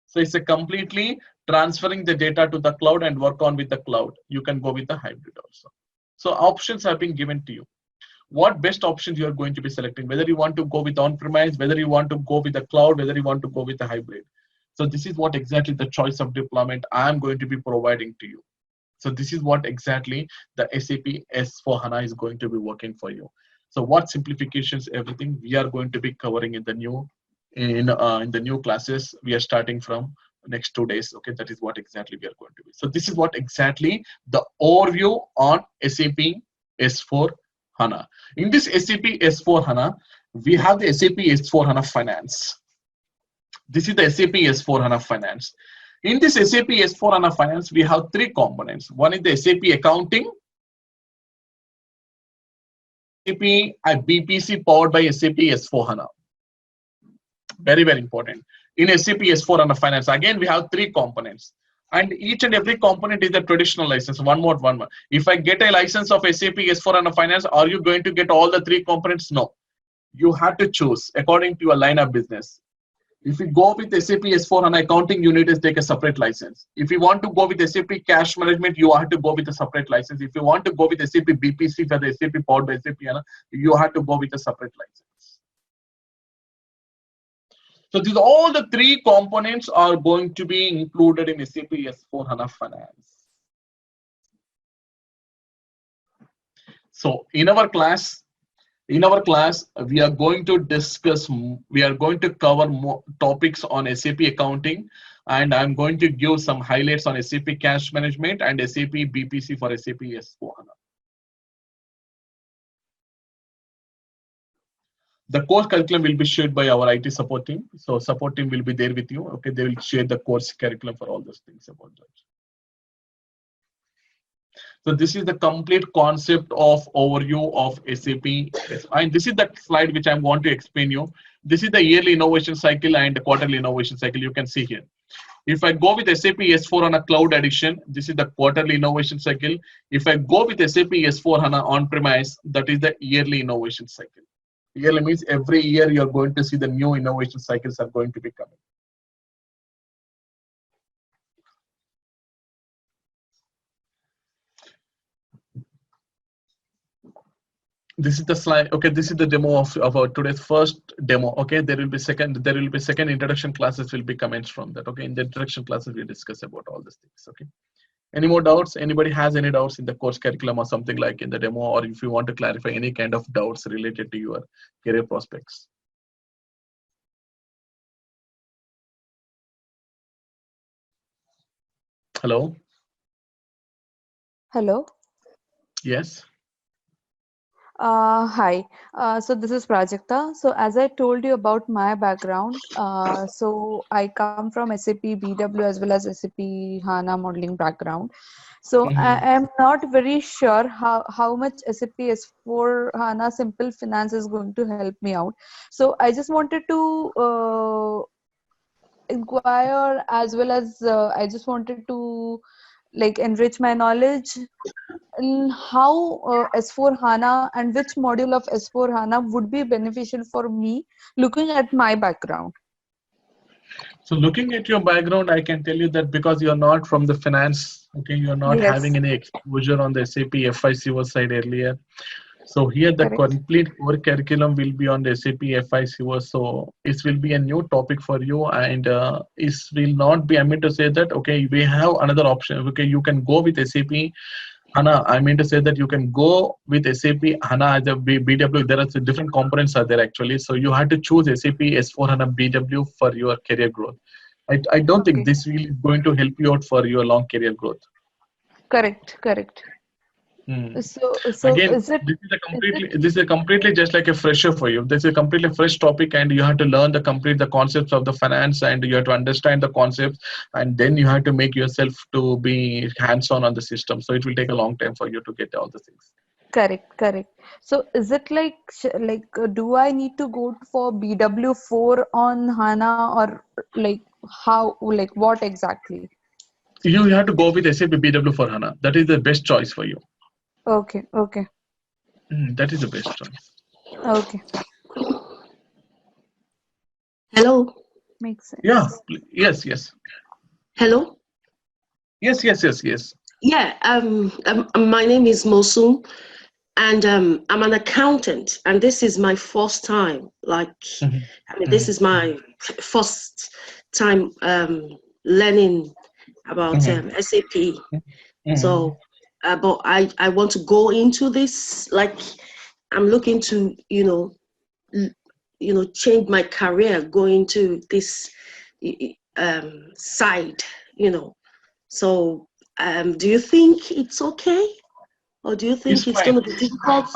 So it's a completely transferring the data to the cloud and work on with the cloud. You can go with the hybrid also. So options have been given to you. What best options you are going to be selecting, whether you want to go with on-premise, whether you want to go with the cloud, whether you want to go with the hybrid. So this is what exactly the choice of deployment I am going to be providing to you. So this is what exactly the SAP S4HANA is going to be working for you. So what simplifications, everything we are going to be covering in the new classes. We are starting from next 2 days. Okay, that is what exactly we are going to be. So this is what exactly the overview on SAP S4HANA. In this SAP S4HANA, we have the SAP S4HANA Finance. This is the SAP S4HANA Finance. In this SAP S4HANA Finance, we have 3 components. One is the SAP Accounting, SAP BPC powered by SAP S4HANA. Very, very important. In SAP S4HANA Finance, again, we have 3 components. And each and every component is a traditional license. One more. If I get a license of SAP S4HANA Finance, are you going to get all the 3 components? No. You have to choose according to your line of business. If you go with SAP S4HANA Accounting, you need to take a separate license. If you want to go with SAP Cash Management, you have to go with a separate license. If you want to go with SAP BPC for the SAP powered by SAP HANA, you have to go with a separate license. So these all the 3 components are going to be included in SAP S4HANA Finance. So in our class, we are going to discuss, we are going to cover more topics on SAP Accounting, and I'm going to give some highlights on SAP Cash Management and SAP BPC for SAP S4HANA. The course curriculum will be shared by our IT support team. So support team will be there with you. Okay, they will share the course curriculum for all those things about that. So this is the complete concept of overview of SAP. And this is the slide which I want to explain you. This is the yearly innovation cycle and the quarterly innovation cycle. You can see here. If I go with SAP S4HANA Cloud Edition, this is the quarterly innovation cycle. If I go with SAP S4HANA on-premise, that is the yearly innovation cycle. Yearly means every year you're going to see the new innovation cycles are going to be coming. This is the slide. Okay, this is the demo of our today's first demo. Okay, there will be second introduction classes will be commenced from that. Okay, in the introduction classes we discuss about all these things. Okay, any more doubts? Anybody has any doubts in the course curriculum or something like in the demo, or if you want to clarify any kind of doubts related to your career prospects? Hello. Hello. Yes. Hi. So this is Prajakta. So as I told you about my background, so I come from SAP BW as well as SAP HANA modeling background. So I am not very sure how much SAP S4 HANA Simple Finance is going to help me out. So I just wanted to inquire, as well as I just wanted to like enrich my knowledge in how S4 HANA and which module of S4 HANA would be beneficial for me looking at my background. So looking at your background, I can tell you that because you're not from the finance, okay, you're not Yes. having any exposure on the SAP FICO side earlier. So here the Correct. complete core curriculum will be on the SAP FICO. So it will be a new topic for you, and it will not be, I mean to say that, okay, we have another option. Okay, you can go with SAP HANA. I mean to say that you can go with SAP HANA as a BW. There are different components are there actually. So you have to choose SAP S4 HANA BW for your career growth. I don't think Okay. this will going to help you out for your long career growth. Correct. So Again, is it this is a completely just like a fresher for you. This is a completely fresh topic, and you have to learn the concepts of the finance, and you have to understand the concepts, and then you have to make yourself to be hands-on on the system. So it will take a long time for you to get all the things. correct? So is it like do I need to go for BW4 on HANA, or like how, like what exactly? You have to go with SAP BW for HANA. That is the best choice for you. Okay. That is the best choice. Okay. Hello. Makes sense. Yeah. Yes. Hello. Yes. Yeah. My name is Mosun, and I'm an accountant, and this is my first time. Like, I mean, this is my first time learning about SAP. So, but I want to go into this. Like, I'm looking to change my career, going to this side. So, do you think it's okay, or do you think it's fine. going to be difficult?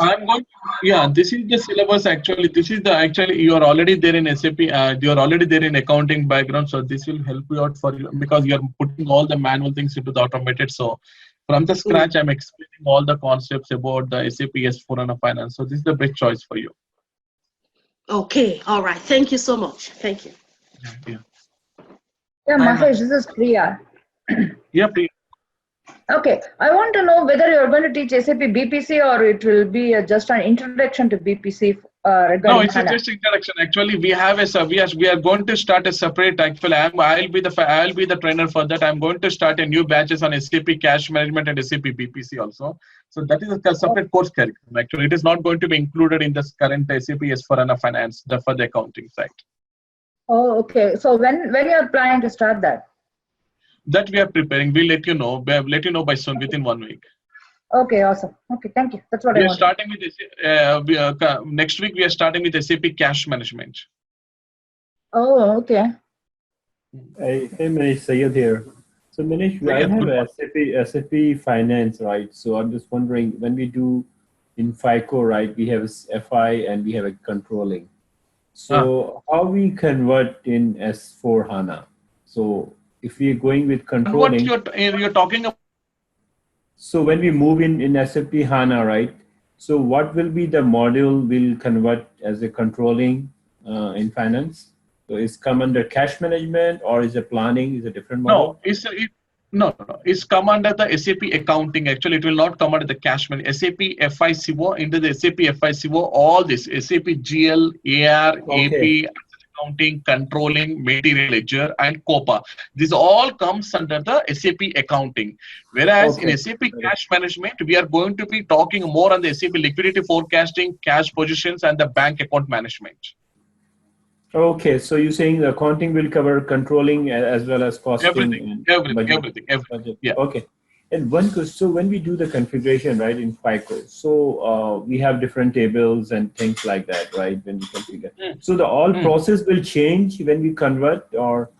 This is the syllabus actually. This is you are already there in SAP. You are already there in accounting background. So this will help you out for you because you are putting all the manual things into the automated. So from the scratch, I'm explaining all the concepts about the SAP S4 HANA Finance. So this is the best choice for you. Okay. All right. Thank you so much. Thank you. Yeah, Mahesh, this is Priya. Yeah, Priya. Okay, I want to know whether you're going to teach SAP BPC or it will be just an introduction to BPC regarding No, it's HANA. just introduction. Actually, we are going to start a separate. Actually, I'll be the trainer for that. I'm going to start a new batches on SAP Cash Management and SAP BPC also. So that is a separate course curriculum. Actually, it is not going to be included in this current SAP S4 HANA Finance for the accounting side. Oh, okay. So when you're planning to start that? That we are preparing. We'll let you know. We'll let you know by soon, within 1 week. Okay, awesome. Okay, thank you. That's what I want. Starting with next week. We are starting with SAP Cash Management. Oh, okay. Hey, Manish, Sayed here. So Manish, I have SAP Finance, right? So I'm just wondering, when we do in FICO, right, we have FI and we have a controlling. So how we convert in S4 HANA? So if we are going with controlling, what you're talking about? So when we move in SAP HANA, right? So what will be the module will convert as a controlling in finance? So it's come under cash management, or is it planning? Is a different model? No, it's come under the SAP accounting. Actually, it will not come under the cash management. SAP FICO, into the SAP FICO, all this SAP GL, AR, AP, accounting, controlling, material ledger, and COPA. This all comes under the SAP accounting. Whereas in SAP cash management, we are going to be talking more on the SAP liquidity forecasting, cash positions, and the bank account management. Okay, so you're saying the accounting will cover controlling as well as costing, everything. Budget. Yeah. Okay. And so when we do the configuration, right, in FICO, so we have different tables and things like that, right, when we configure. So the all process will change when we convert, or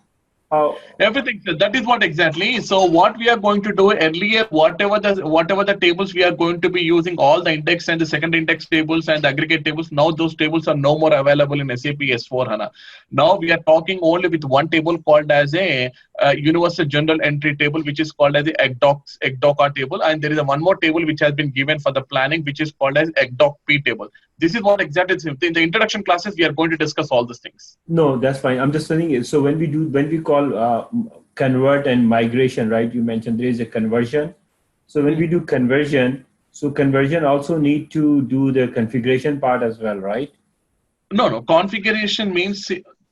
How? Everything. So that is what exactly. So what we are going to do earlier, whatever the tables we are going to be using, all the index and the second index tables and the aggregate tables. Now those tables are no more available in SAP S4 HANA. Now we are talking only with one table called as a universal general entry table, which is called as the ECDOCA table, and there is one more table which has been given for the planning, which is called as ECDOC-P table. This is what exactly is in the introduction classes we are going to discuss all these things. No, that's fine. I'm just saying it. So when we call convert and migration, right? You mentioned there is a conversion. So when we do conversion, so conversion also need to do the configuration part as well, right? No. Configuration means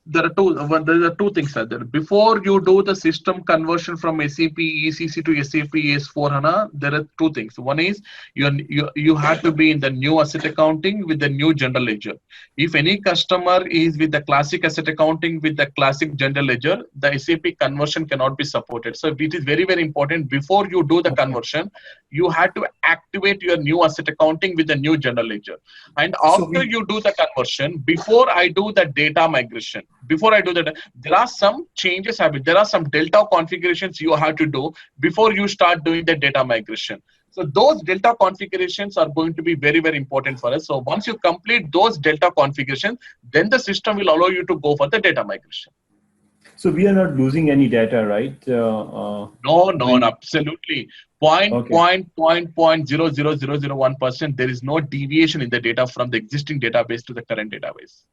there are two things are there. Before you do the system conversion from SAP ECC to SAP S4 HANA, there are two things. One is you have to be in the new asset accounting with the new general ledger. If any customer is with the classic asset accounting with the classic general ledger, the SAP conversion cannot be supported. So it is very, very important. Before you do the conversion, you have to activate your new asset accounting with the new general ledger. And after you do the conversion, before I do the data migration, before I do that, there are some changes happening. There are some delta configurations you have to do before you start doing the data migration. So those delta configurations are going to be very, very important for us. So once you complete those delta configurations, then the system will allow you to go for the data migration. So we are not losing any data, right? No, absolutely. 0.000001%. There is no deviation in the data from the existing database to the current database.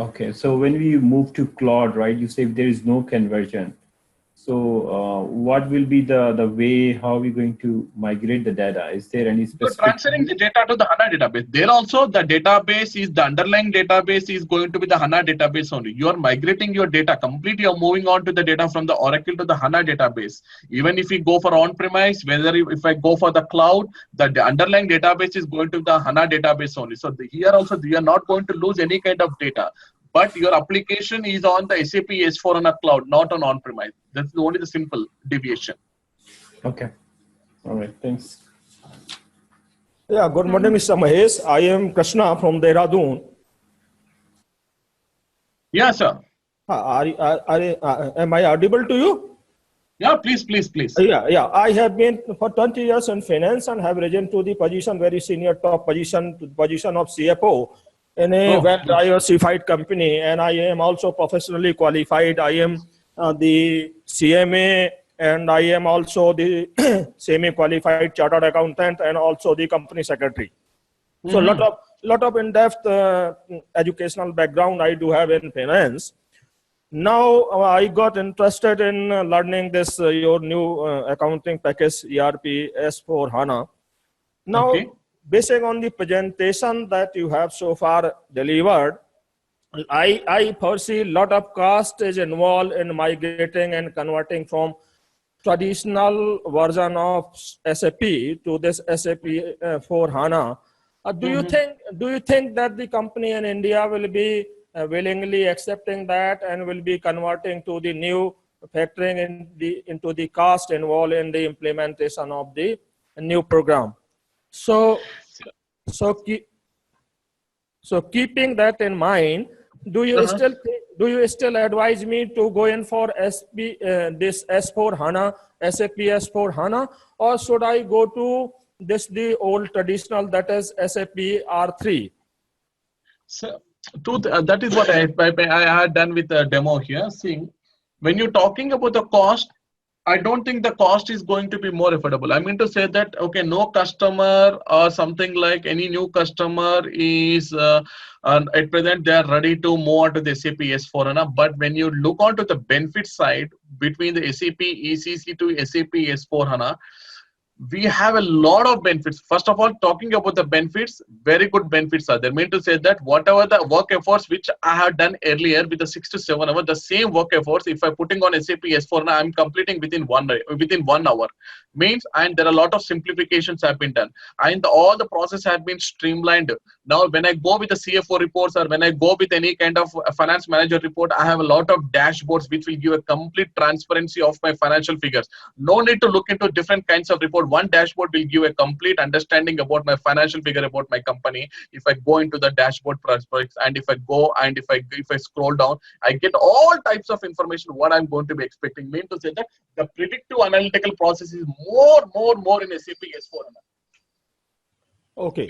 Okay, so when we move to cloud, right, you say there is no conversion. So what will be the way, how are we going to migrate the data? Is there any specific? So transferring the data to the HANA database. There also the database is, the underlying database is going to be the HANA database only. You are migrating your data completely. You are moving on to the data from the Oracle to the HANA database. Even if you go for on-premise, if I go for the cloud, the underlying database is going to the HANA database only. So here also you are not going to lose any kind of data. But your application is on the SAP S4 HANA cloud, not on-premise. That's only the simple deviation. Okay. All right. Thanks. Yeah. Good morning, Mr. Mahesh. I am Krishna from Dehradun. Yeah, sir. Am I audible to you? Yeah, please. Yeah. I have been for 20 years in finance and have risen to the position, very senior top position, to the position of CFO in a well-diversified company. And I am also professionally qualified. I am the CMA, and I am also the semi-qualified chartered accountant and also the company secretary. So lot of in-depth educational background I do have in finance. Now I got interested in learning this your new accounting package ERP S4 HANA. Now, based on the presentation that you have so far delivered, I foresee a lot of cost is involved in migrating and converting from traditional version of SAP to this SAP for HANA. Do you think that the company in India will be willingly accepting that and will be converting to the new factoring into the cost involved in the implementation of the new program? So keeping that in mind, do you still advise me to go in for this S4 HANA, SAP S4 HANA, or should I go to the old traditional, that is SAP R3? So that is what I had done with the demo here. Seeing when you're talking about the cost, I don't think the cost is going to be more affordable. I mean to say that, okay, no customer or something like any new customer is at present they are ready to move on to the SAP S4 HANA. But when you look onto the benefit side between the SAP ECC to SAP S4 HANA, we have a lot of benefits. First of all, talking about the benefits, very good benefits are there. I mean to say that whatever the work efforts which I have done earlier with the 6 to 7 hours, the same work efforts, if I'm putting on SAP S4, I'm completing within 1 hour. Means, and there are a lot of simplifications have been done, and all the process have been streamlined. Now, when I go with the CFO reports or when I go with any kind of finance manager report, I have a lot of dashboards which will give a complete transparency of my financial figures. No need to look into different kinds of report. One dashboard will give a complete understanding about my financial figure about my company. If I go into the dashboard prospects, and if I go and if I scroll down, I get all types of information what I'm going to be expecting. Mean to say that the predictive analytical process is more in SAP S/4HANA. Okay.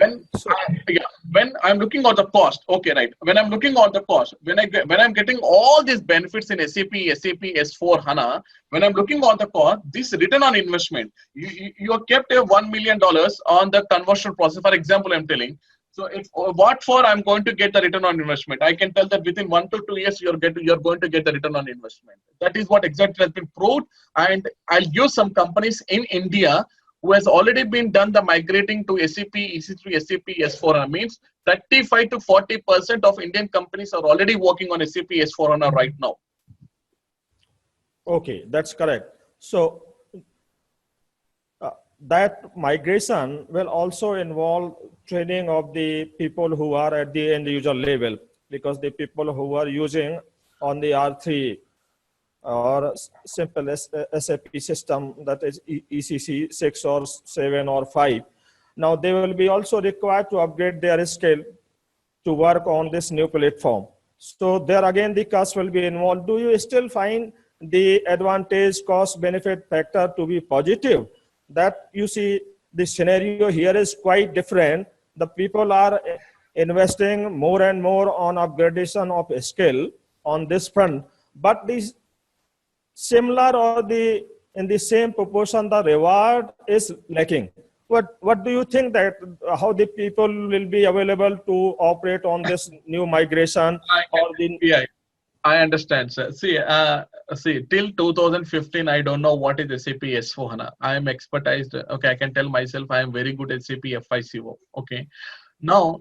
When I'm looking at the cost, okay, right. When I'm looking at the cost, when I'm getting all these benefits in SAP S/4HANA, when I'm looking at the cost, this return on investment, you have kept a $1 million on the conversion process. For example, I'm telling. So if what for I'm going to get the return on investment, I can tell that within 1 to 2 years you're going to get the return on investment. That is what exactly has been proved. And I'll use some companies in India who has already been done the migrating to SAP EC3, SAP S/4HANA. Means 35 to 40% of Indian companies are already working on SAP S/4HANA right now. Okay, that's correct. So that migration will also involve training of the people who are at the end user level, because the people who are using on the R3 or simple SAP system, that is ECC 6 or 7 or 5. Now they will be also required to upgrade their skill to work on this new platform. So there again the cost will be involved. Do you still find the advantage cost benefit factor to be positive? That you see the scenario here is quite different. The people are investing more and more on upgradation of skill on this front, but these similar or in the same proportion the reward is lacking. What do you think that how the people will be available to operate on this new migration? I understand, sir. See, till 2015, I don't know what is SAP S/4HANA. I am expertised. Okay, I can tell myself I am very good at SAP FICO. Okay, now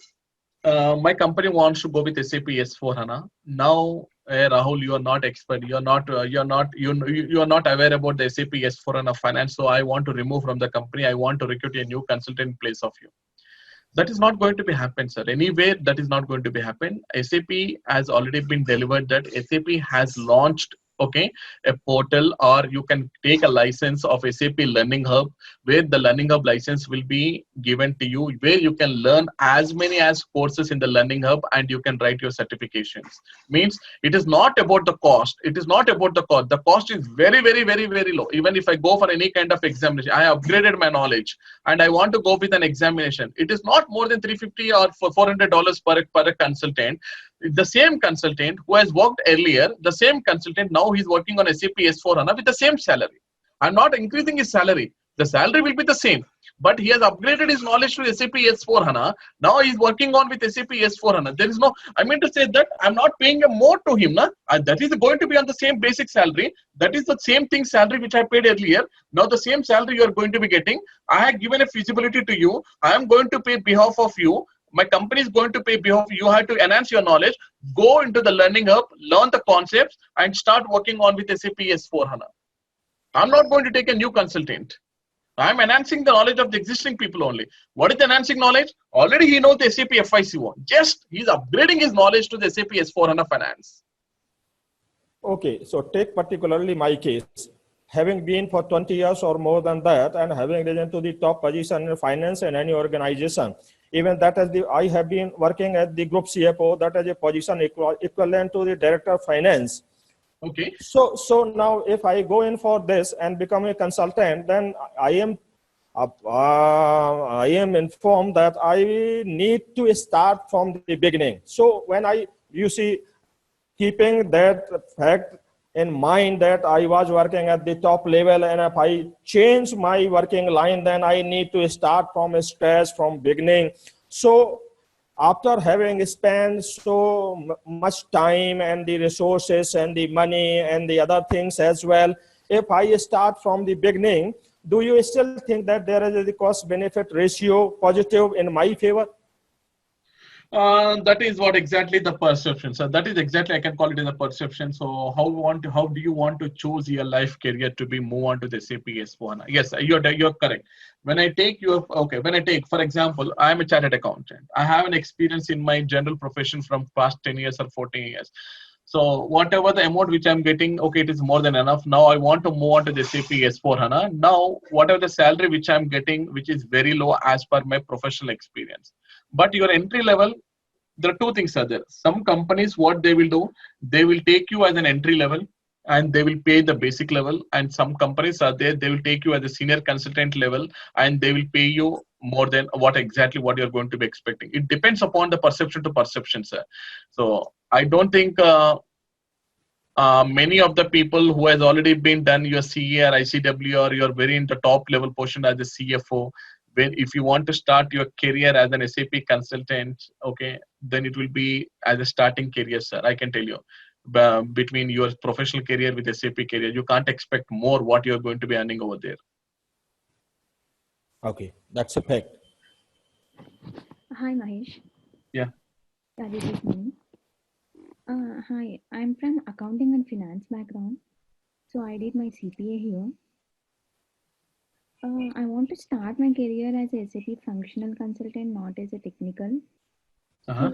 my company wants to go with SAP S/4HANA. Now, Rahul, you are not expert. You are not aware about the SAP S/4HANA finance. So I want to remove from the company. I want to recruit a new consultant in place of you. That is not going to be happen, sir. Anyway, that is not going to be happen. SAP has already been delivered that SAP has launched, okay, a portal, or you can take a license of SAP Learning Hub, where the Learning Hub license will be given to you, where you can learn as many as courses in the Learning Hub and you can write your certifications. Means it is not about the cost. It is not about the cost. The cost is very low. Even if I go for any kind of examination, I upgraded my knowledge and I want to go with an examination. It is not more than $350 or $400 per consultant. The same consultant who has worked earlier, the same consultant now he's working on SAP S/4HANA with the same salary. I'm not increasing his salary. The salary will be the same, but he has upgraded his knowledge to SAP S/4HANA. Now he's working on with SAP S/4HANA. There is no, I mean to say that I'm not paying more to him. That is going to be on the same basic salary. That is the same thing salary which I paid earlier. Now the same salary you are going to be getting. I have given a feasibility to you. I am going to pay behalf of you. My company is going to pay behalf. You have to enhance your knowledge. Go into the Learning Hub, learn the concepts, and start working on with SAP S/4HANA. I'm not going to take a new consultant. I'm enhancing the knowledge of the existing people only. What is the enhancing knowledge? Already he knows the SAP FICO. Just he's upgrading his knowledge to the SAP S/4HANA Finance. Okay, so take particularly my case. Having been for 20 years or more than that, and having risen to the top position in finance in any organization, even that as I have been working at the group CFO, that is a position equivalent to the director of finance. Okay. So now if I go in for this and become a consultant, then I am informed that I need to start from the beginning. So when you see, keeping that fact in mind that I was working at the top level, and if I change my working line, then I need to start from scratch, from beginning. So after having spent so much time and the resources and the money and the other things as well, if I start from the beginning, do you still think that there is a cost benefit ratio positive in my favor? That is what exactly the perception. So that is exactly, I can call it as a perception. So how do you want to choose your life career to be move on to the SAP S/4HANA? Yes, you're correct. When I take for example, I am a chartered accountant. I have an experience in my general profession from past 10 years or 14 years. So whatever the amount which I'm getting, okay, it is more than enough. Now I want to move on to the SAP S/4HANA. Now, whatever the salary which I'm getting, which is very low as per my professional experience. But your entry level, there are two things are there. Some companies, what they will do, they will take you as an entry level and they will pay the basic level. And some companies are there, they will take you as a senior consultant level and they will pay you more than what you're going to be expecting. It depends upon the perception to perception, sir. So I don't think many of the people who has already been done your CA or ICW or you're very in the top level portion as a CFO, if you want to start your career as an SAP consultant, okay, then it will be as a starting career, sir. I can tell you, between your professional career with SAP career, you can't expect more what you're going to be earning over there. Okay, that's a fact. Hi, Mahesh. Yeah. Yeah, this is me. Hi, I'm from accounting and finance background. So I did my CPA here. I want to start my career as a SAP functional consultant, not as a technical. Uh-huh.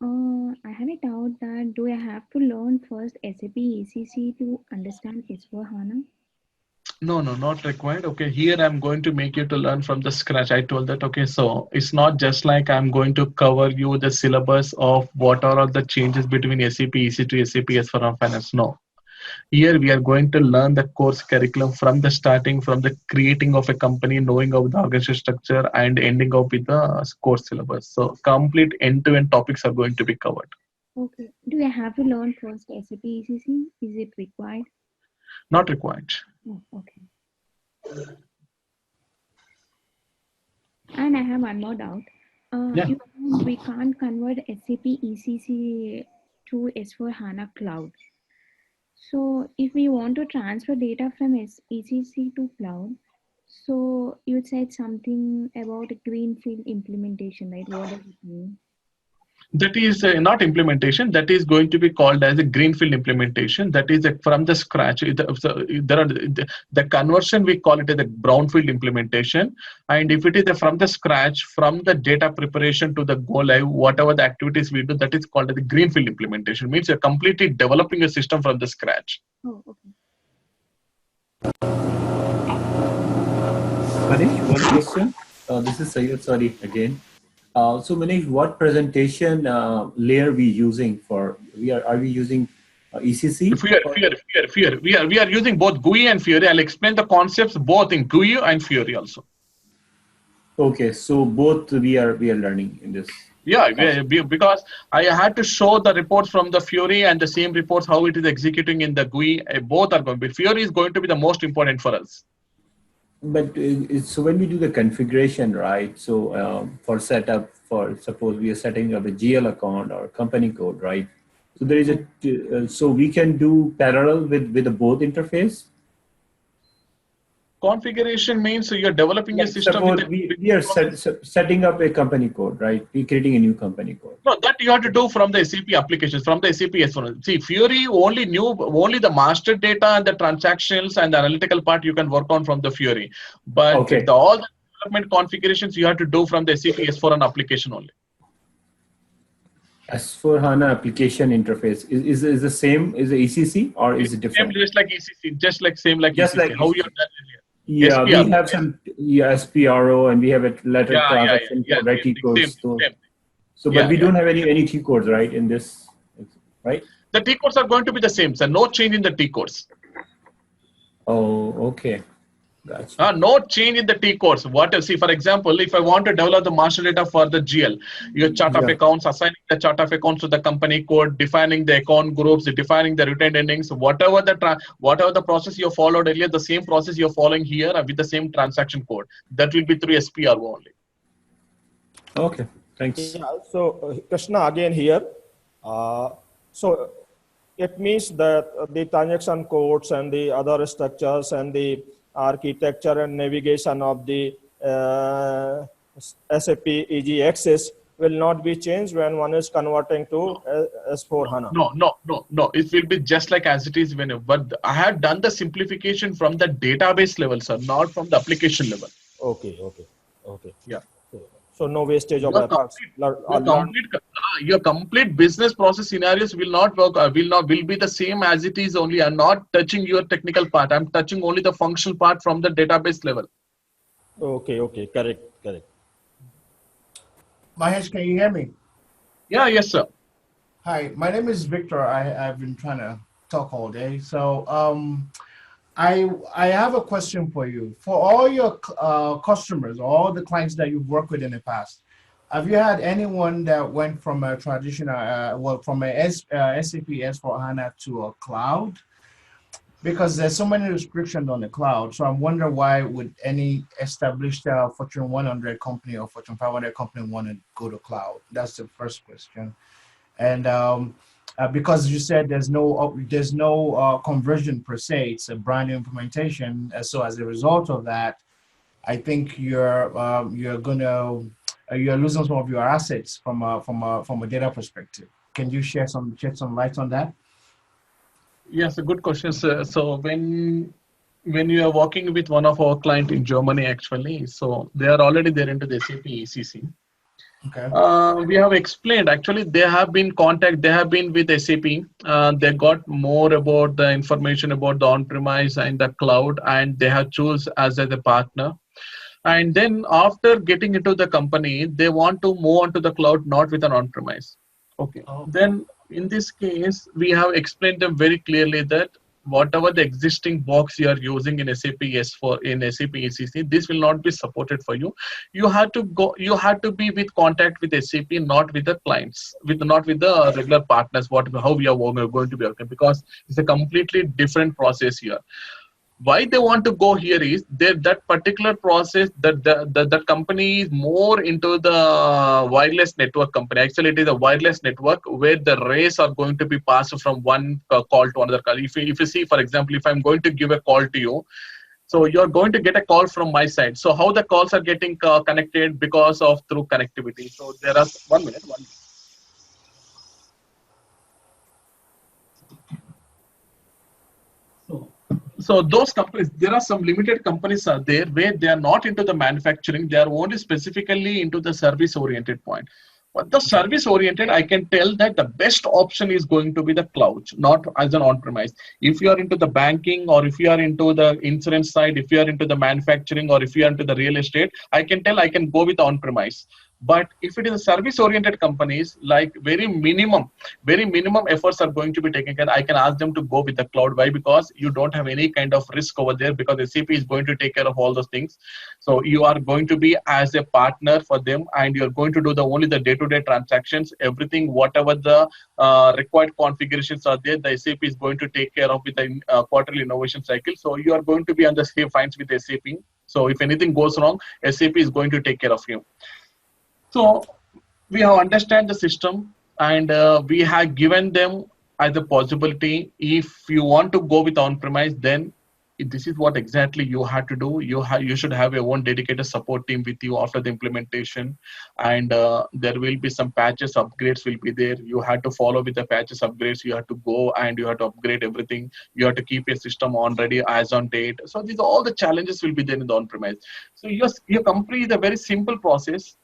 So, I have a doubt that do I have to learn first SAP ECC to understand S/4HANA? No, not required. Okay, here I'm going to make you to learn from the scratch. I told that, okay, so it's not just like I'm going to cover you the syllabus of what are all the changes between SAP ECC to SAP S/4HANA Finance. No. Here we are going to learn the course curriculum from the starting, from the creating of a company, knowing of the organization structure and ending up with the course syllabus. So complete end-to-end topics are going to be covered. Okay. Do I have to learn first SAP ECC? Is it required? Not required. Oh, okay. And I have one more doubt. Yeah. We can't convert SAP ECC to S/4HANA Cloud. So if we want to transfer data from ECC to cloud, so you said something about a greenfield implementation, right? What does it mean? That is not implementation. That is going to be called as a greenfield implementation. That is from the scratch. The conversion, we call it as a brownfield implementation. And if it is from the scratch, from the data preparation to the go live, whatever the activities we do, that is called as a greenfield implementation. It means you're completely developing a system from the scratch. Oh, okay. Manish, one question. This is Sayed, sorry again. So Manish, what presentation layer we using for? Are we using ECC? Fiori. We are using both GUI and Fiori. I'll explain the concepts both in GUI and Fiori also. Okay, so both we are learning in this. Yeah, because I had to show the reports from the Fiori and the same reports how it is executing in the GUI. Both are going to be. Fiori is going to be the most important for us. But so when we do the configuration, right? So for setup, for suppose we are setting up a GL account or company code, right? So there is so we can do parallel with the both interface. Configuration means so you're developing a system. Suppose we are setting up a company code, right? We're creating a new company code. No, that you have to do from the SAP applications, from the SAP S1. See, Fiori only the master data and the transactions and the analytical part you can work on from the Fiori. But okay. All the development configurations you have to do from the SAP S4HANA application only. S4HANA application interface is the same as the ECC or is it different? Same, just like ECC, just like same like just ECC. Like how you're done earlier. Yeah, SPRO, we have some SPRO and we have a letter transaction for T codes. Same. So, but we don't have any T codes, right? In this, right? The T codes are going to be the same, sir. No change in the T codes. Oh, okay. Gotcha. No change in the T codes. See, for example, if I want to develop the master data for the GL, your chart of accounts, assigning the chart of accounts to the company code, defining the account groups, defining the retained earnings, whatever the process you followed earlier, the same process you're following here with the same transaction code. That will be through SPRO only. Okay, thanks. Yeah, so Krishna again here. So it means that the transaction codes and the other structures and the architecture and navigation of the SAP EG Access will not be changed when one is converting to S4 HANA. No. It will be just like as it is whenever. But I have done the simplification from the database level, sir, not from the application level. Okay. Yeah. So no wastage of efforts. Your complete business process scenarios will not work. Will be the same as it is. Only I'm not touching your technical part. I'm touching only the functional part from the database level. Okay. Correct. Mahesh, can you hear me? Yeah. Yes, sir. Hi, my name is Victor. I've been trying to talk all day. So I have a question for you. For all your customers, all the clients that you've worked with in the past, have you had anyone that went from a traditional, from a SAP S/4HANA to a cloud? Because there's so many restrictions on the cloud. So I'm wondering why would any established Fortune 100 company or Fortune 500 company want to go to cloud? That's the first question. And because you said there's no conversion per se, it's a brand new implementation. So as a result of that, I think you're losing some of your assets from a data perspective. Can you shed some light on that? Yes, a good question, sir. So when you are working with one of our clients in Germany, actually, so they are already there into the SAP ECC. Okay. We have explained, actually, they have been with SAP. They got more about the information about the on-premise and the cloud, and they have chosen as a partner. And then after getting into the company, they want to move on to the cloud, not with an on-premise. Okay. Then in this case, we have explained them very clearly that whatever the existing box you are using in SAP S4 in SAP ECC, this will not be supported for you. You have to be with contact with SAP, not with the clients, not with the regular partners. How we are going to be working, because it's a completely different process here. Why they want to go here is that particular process that company is more into the wireless network company. Actually, it is a wireless network where the rays are going to be passed from one call to another call. If you see, for example, if I'm going to give a call to you, so you're going to get a call from my side. So how the calls are getting connected because of through connectivity. So there are 1 minute. So those companies, there are some limited companies are there where they are not into the manufacturing. They are only specifically into the service oriented point. But the service oriented, I can tell that the best option is going to be the cloud, not as an on-premise. If you are into the banking, or if you are into the insurance side, if you are into the manufacturing, or if you are into the real estate, I can tell I can go with on-premise. But if it is a service-oriented companies, like very minimum efforts are going to be taken care. I can ask them to go with the cloud. Why? Because you don't have any kind of risk over there, because SAP is going to take care of all those things. So you are going to be as a partner for them, and you're going to do only the day-to-day transactions. Everything, whatever the required configurations are there, the SAP is going to take care of with the quarterly innovation cycle. So you are going to be on the safe fines with SAP. So if anything goes wrong, SAP is going to take care of you. So we have understand the system, and we have given them as a possibility. If you want to go with on-premise, then this is what exactly you have to do. You should have your own dedicated support team with you after the implementation, and there will be some patches, upgrades will be there. You have to follow with the patches, upgrades. You have to go and you have to upgrade everything. You have to keep your system on ready as on date. So these all the challenges will be there in the on-premise. So your company is a very simple process.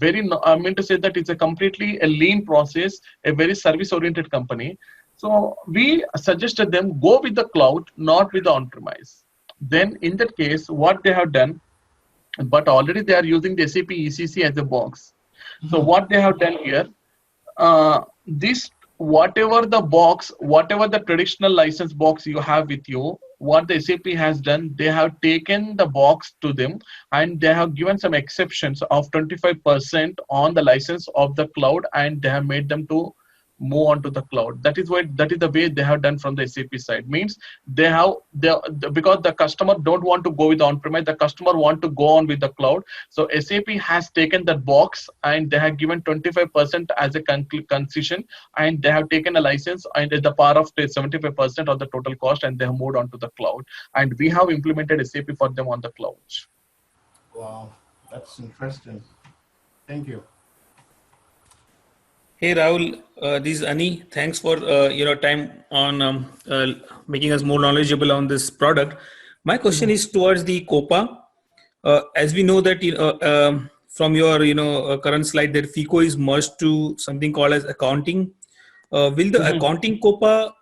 I mean to say that it's a completely a lean process, a very service-oriented company. So we suggested them go with the cloud, not with the on-premise. Then in that case, what they have done, but already they are using the SAP ECC as a box. So what they have done here, whatever the traditional license box you have with you, what the SAP has done, they have taken the box to them, and they have given some exceptions of 25% on the license of the cloud, and they have made them to move on to the cloud. That is the way they have done from the SAP side. Means because the customer don't want to go with on-premise, the customer want to go on with the cloud. So SAP has taken that box, and they have given 25% as a concession, and they have taken a license and the power of 75% of the total cost, and they have moved on to the cloud. And we have implemented SAP for them on the cloud. Wow, that's interesting. Thank you. Hey Rahul, this is Ani. Thanks for your time on making us more knowledgeable on this product. My question is towards the COPA. As we know that from your current slide that FICO is merged to something called as accounting. Will the accounting COPA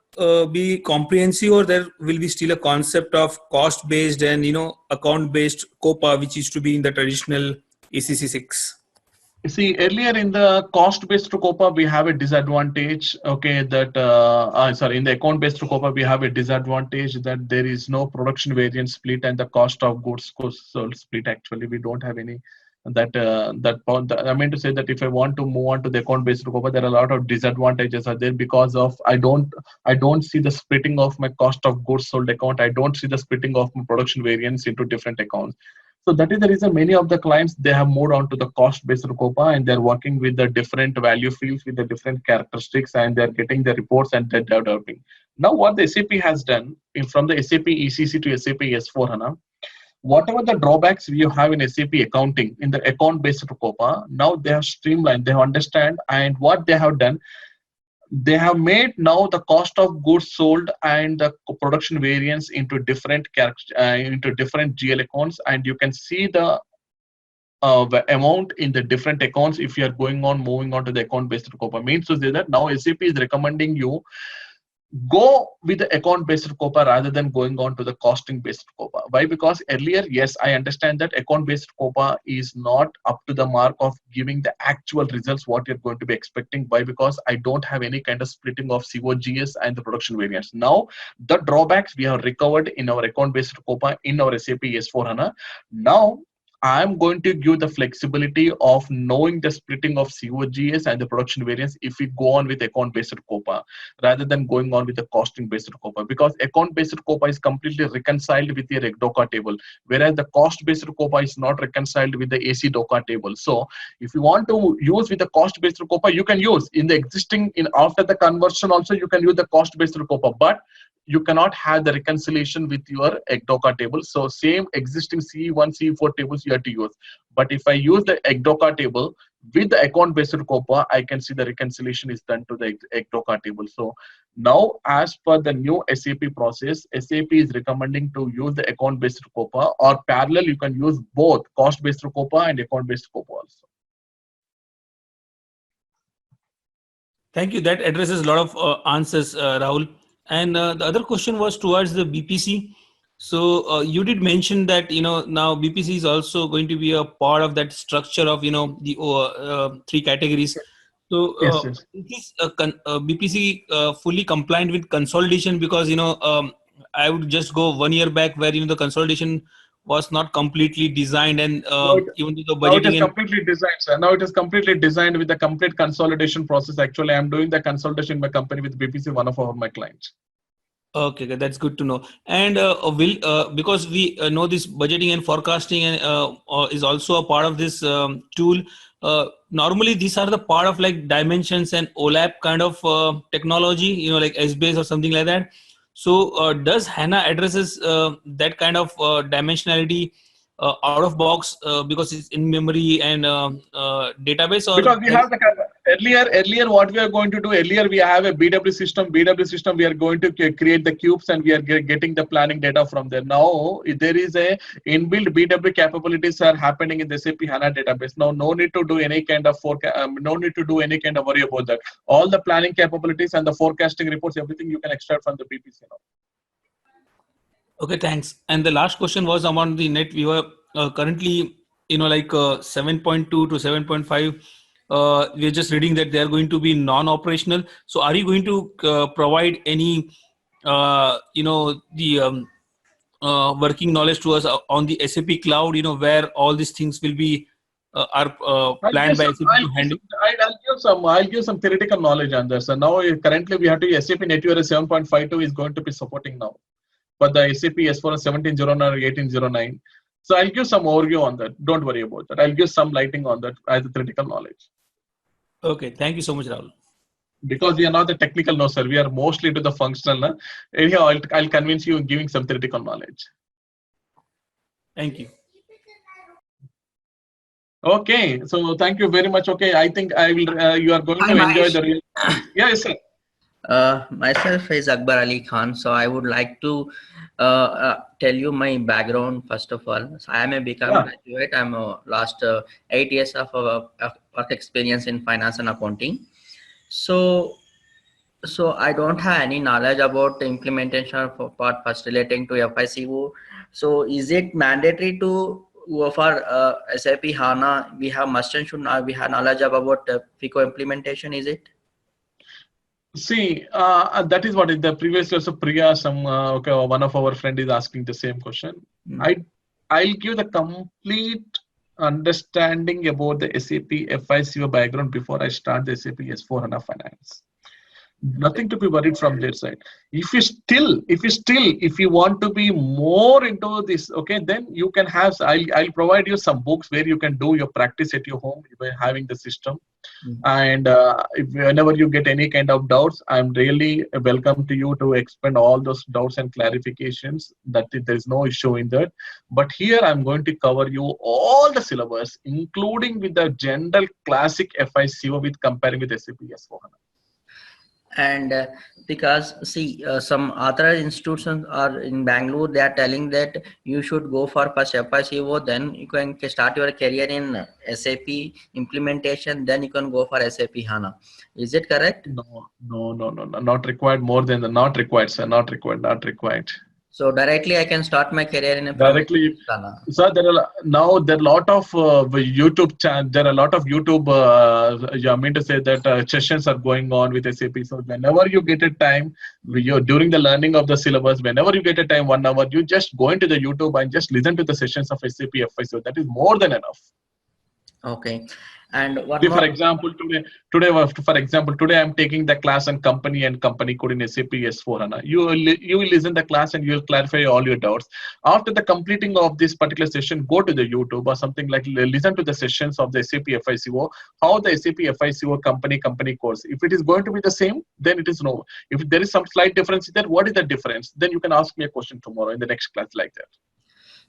be comprehensive, or there will be still a concept of cost based and account based COPA which used to be in the traditional ECC 6? You see, earlier in the cost-based COPA, we have a disadvantage. Okay, that in the account-based COPA, we have a disadvantage that there is no production variance split and the cost of goods sold split. Actually, we don't have any I mean to say that if I want to move on to the account-based COPA, there are a lot of disadvantages are there because of I don't see the splitting of my cost of goods sold account. I don't see the splitting of my production variance into different accounts. So that is the reason many of the clients, they have moved on to the cost-based COPA and they're working with the different value fields with the different characteristics and they're getting the reports and they're developing. Now what the SAP has done from the SAP ECC to SAP S4HANA, whatever the drawbacks you have in SAP accounting in the account-based COPA, now they have streamlined, they have understand, and what they have done, they have made now the cost of goods sold and the production variance into different GL accounts, and you can see the amount in the different accounts if you are moving on to the account-based COPA. Means to say that now SAP is recommending you go with the account-based COPA rather than going on to the costing-based COPA. Why? Because earlier, yes, I understand that account-based COPA is not up to the mark of giving the actual results what you're going to be expecting. Why? Because I don't have any kind of splitting of COGS and the production variance. Now, the drawbacks we have recovered in our account-based COPA in our SAP S4HANA. Now, I'm going to give the flexibility of knowing the splitting of COGS and the production variance if we go on with account-based COPA rather than going on with the costing-based COPA, because account-based COPA is completely reconciled with your ECDOCA table, whereas the cost-based COPA is not reconciled with the AC-DOCA table. So if you want to use with the cost-based COPA, you can use in the existing, after the conversion also you can use the cost-based COPA, but you cannot have the reconciliation with your ECDOCA table. So same existing CE1, CE4 tables you have to use. But if I use the ECDOCA table with the account-based COPA, I can see the reconciliation is done to the ECDOCA table. So now, as per the new SAP process, SAP is recommending to use the account-based COPA, or parallel you can use both cost-based COPA and account-based COPA also. Thank you. That addresses a lot of answers, Rahul. And the other question was towards the BPC. So you did mention that now BPC is also going to be a part of that structure of the three categories. So yes. is BPC fully compliant with consolidation? Because I would just go 1 year back where the consolidation was not completely designed, and even though the budgeting now it is completely designed, sir. Now it is completely designed with the complete consolidation process. Actually, I'm doing the consolidation in my company with BPC, one of my clients. Okay, that's good to know. And because we know this budgeting and forecasting and is also a part of this tool. Normally, these are the part of like dimensions and OLAP kind of technology, like SBase or something like that. So does HANA addresses that kind of dimensionality out of box because it's in memory and database? Or because we have the earlier what we are going to do, earlier we have a BW system we are going to create the cubes and we are getting the planning data from there. Now there is a inbuilt BW capabilities are happening in the SAP HANA database. Now no need to do any kind of no need to do any kind of worry about that. All the planning capabilities and the forecasting reports, everything you can extract from the BPC now. Okay, thanks. And the last question was among the NetWeaver. Currently, 7.2 to 7.5. We're just reading that they are going to be non-operational. So, are you going to provide any, the working knowledge to us on the SAP Cloud? Where all these things will be are planned by SAP to handle. I'll give some theoretical knowledge on this. So now currently we have to SAP NetWeaver 7.52 is going to be supporting now. But the SAP S4 1709 or 1809. So I'll give some overview on that. Don't worry about that. I'll give some lighting on that as a theoretical knowledge. Okay. Thank you so much, Rahul. Because we are not the technical, no, sir. We are mostly to the functional. Anyhow, I'll convince you in giving some theoretical knowledge. Thank you. Okay, so thank you very much. Okay, I think I will. You are going Hi, to enjoy Mahesh. the. Yes, sir. Myself is Akbar Ali Khan. So I would like to tell you my background first of all. So I am a BCom Yeah. graduate. I'm last 8 years of work experience in finance and accounting. So I don't have any knowledge about the implementation for part first relating to FICO. So is it mandatory to go for SAP HANA? We have must and should we have knowledge about FICO implementation? Is it? See, that is what is the previous also Priya. Okay, one of our friend is asking the same question. I'll give the complete understanding about the SAP FICO background before I start the SAP S4 HANA Finance. Nothing to be worried from their side. If you want to be more into this, okay, then you can have. I'll provide you some books where you can do your practice at your home by having the system. And whenever you get any kind of doubts, I'm really welcome to you to expand all those doubts and clarifications. That there is no issue in that. But here I'm going to cover you all the syllabus, including with the general classic FICO with comparing with SAP S4 HANA. And because see some other institutions are in Bangalore, they are telling that you should go for first FICO, then you can start your career in SAP implementation, then you can go for SAP HANA. Is it correct? No, not required. More than the not required, sir. Not required. So directly I can start my career in directly. So there are a lot of YouTube channel. There are a lot of YouTube. I mean to say that sessions are going on with SAP. So whenever you get a time, during the learning of the syllabus, whenever you get a time, 1 hour, you just go into the YouTube and just listen to the sessions of SAP FICO. That is more than enough. Okay. And for example, today I'm taking the class on company and company code in SAP S4 HANA. You will listen the class and you will clarify all your doubts. After the completing of this particular session, go to the YouTube or something like listen to the sessions of the SAP FICO. How the SAP FICO company course. If it is going to be the same, then it is no. If there is some slight difference there, what is the difference? Then you can ask me a question tomorrow in the next class like that.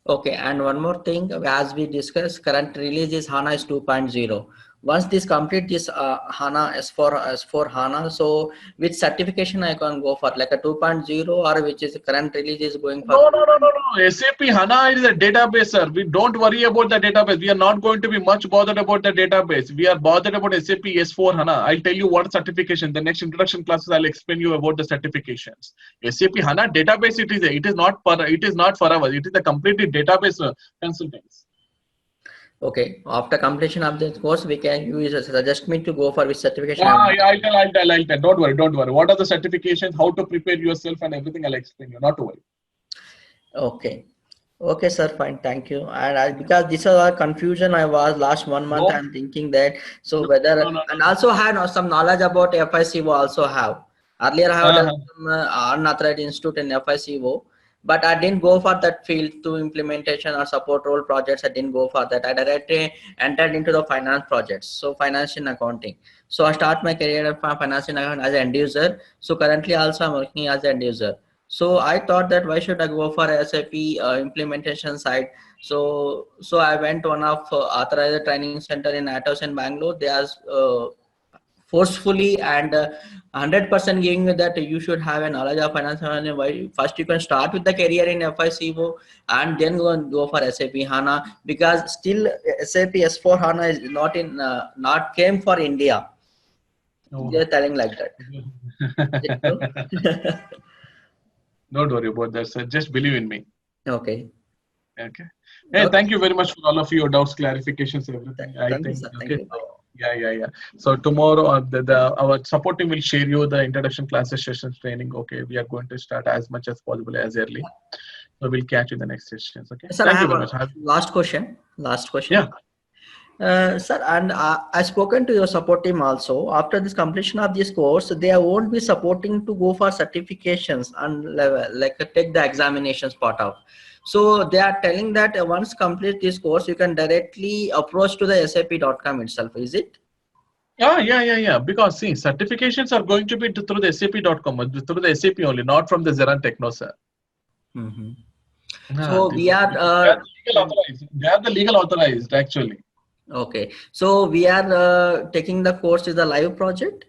Okay, and one more thing, as we discussed, current release is HANA is 2.0. Once this complete this HANA S4 HANA, so which certification I can go for, like a 2.0 or which is current release is going for? No. SAP HANA is a database, sir. We don't worry about the database. We are not going to be much bothered about the database. We are bothered about SAP S4 HANA. I'll tell you what certification. The next introduction classes, I'll explain you about the certifications. SAP HANA database, it is not forever. It is a completely database consultants. Okay, after completion of this course, we can use suggest me to go for which certification. I'll tell. Don't worry. What are the certifications? How to prepare yourself and everything? I'll explain you. Not to worry. Okay, sir. Fine. Thank you. And because this is a confusion, I was last 1 month. I'm thinking that and also had some knowledge about FICO. Also have earlier I have done some unauthorized institute in FICO. But I didn't go for that field to implementation or support role projects. I didn't go for that. I directly entered into the finance projects. So finance and accounting. So I start my career in finance and accounting as an end user. So currently also I'm working as an end user. So I thought that why should I go for SAP implementation side? So I went to one of authorized training center in Atos in Bangalore. They are forcefully and 100% giving you that you should have a knowledge of finance. First you can start with the career in FICO and then go for SAP HANA, because still SAP S4 HANA is not came for India. They're telling like that. Don't worry about that, sir. Just believe in me. Okay. Hey, thank you very much for all of your doubts, clarifications, everything. Thank you. Yeah. So tomorrow, our support team will share you the introduction classes, sessions, training. Okay, we are going to start as much as possible as early. So we'll catch you in the next sessions. Okay. Sir, thank I you have very much. Last question. Yeah. Sir, and I spoken to your support team also. After this completion of this course, they won't be supporting to go for certifications and like take the examinations part of. So they are telling that once complete this course, you can directly approach to the SAP.com itself. Is it? Yeah. Because see, certifications are going to be through the SAP.com, through the SAP only, not from the Zeran Techno, sir. So we are they are the legal authorized actually. Okay, so we are taking the course is a live project.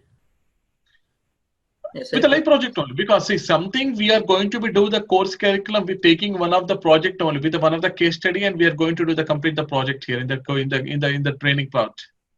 Yes, with a live project only, because see, something we are going to be do the course curriculum. We're taking one of the project only with one of the case study, and we are going to do the complete the project here in the training part.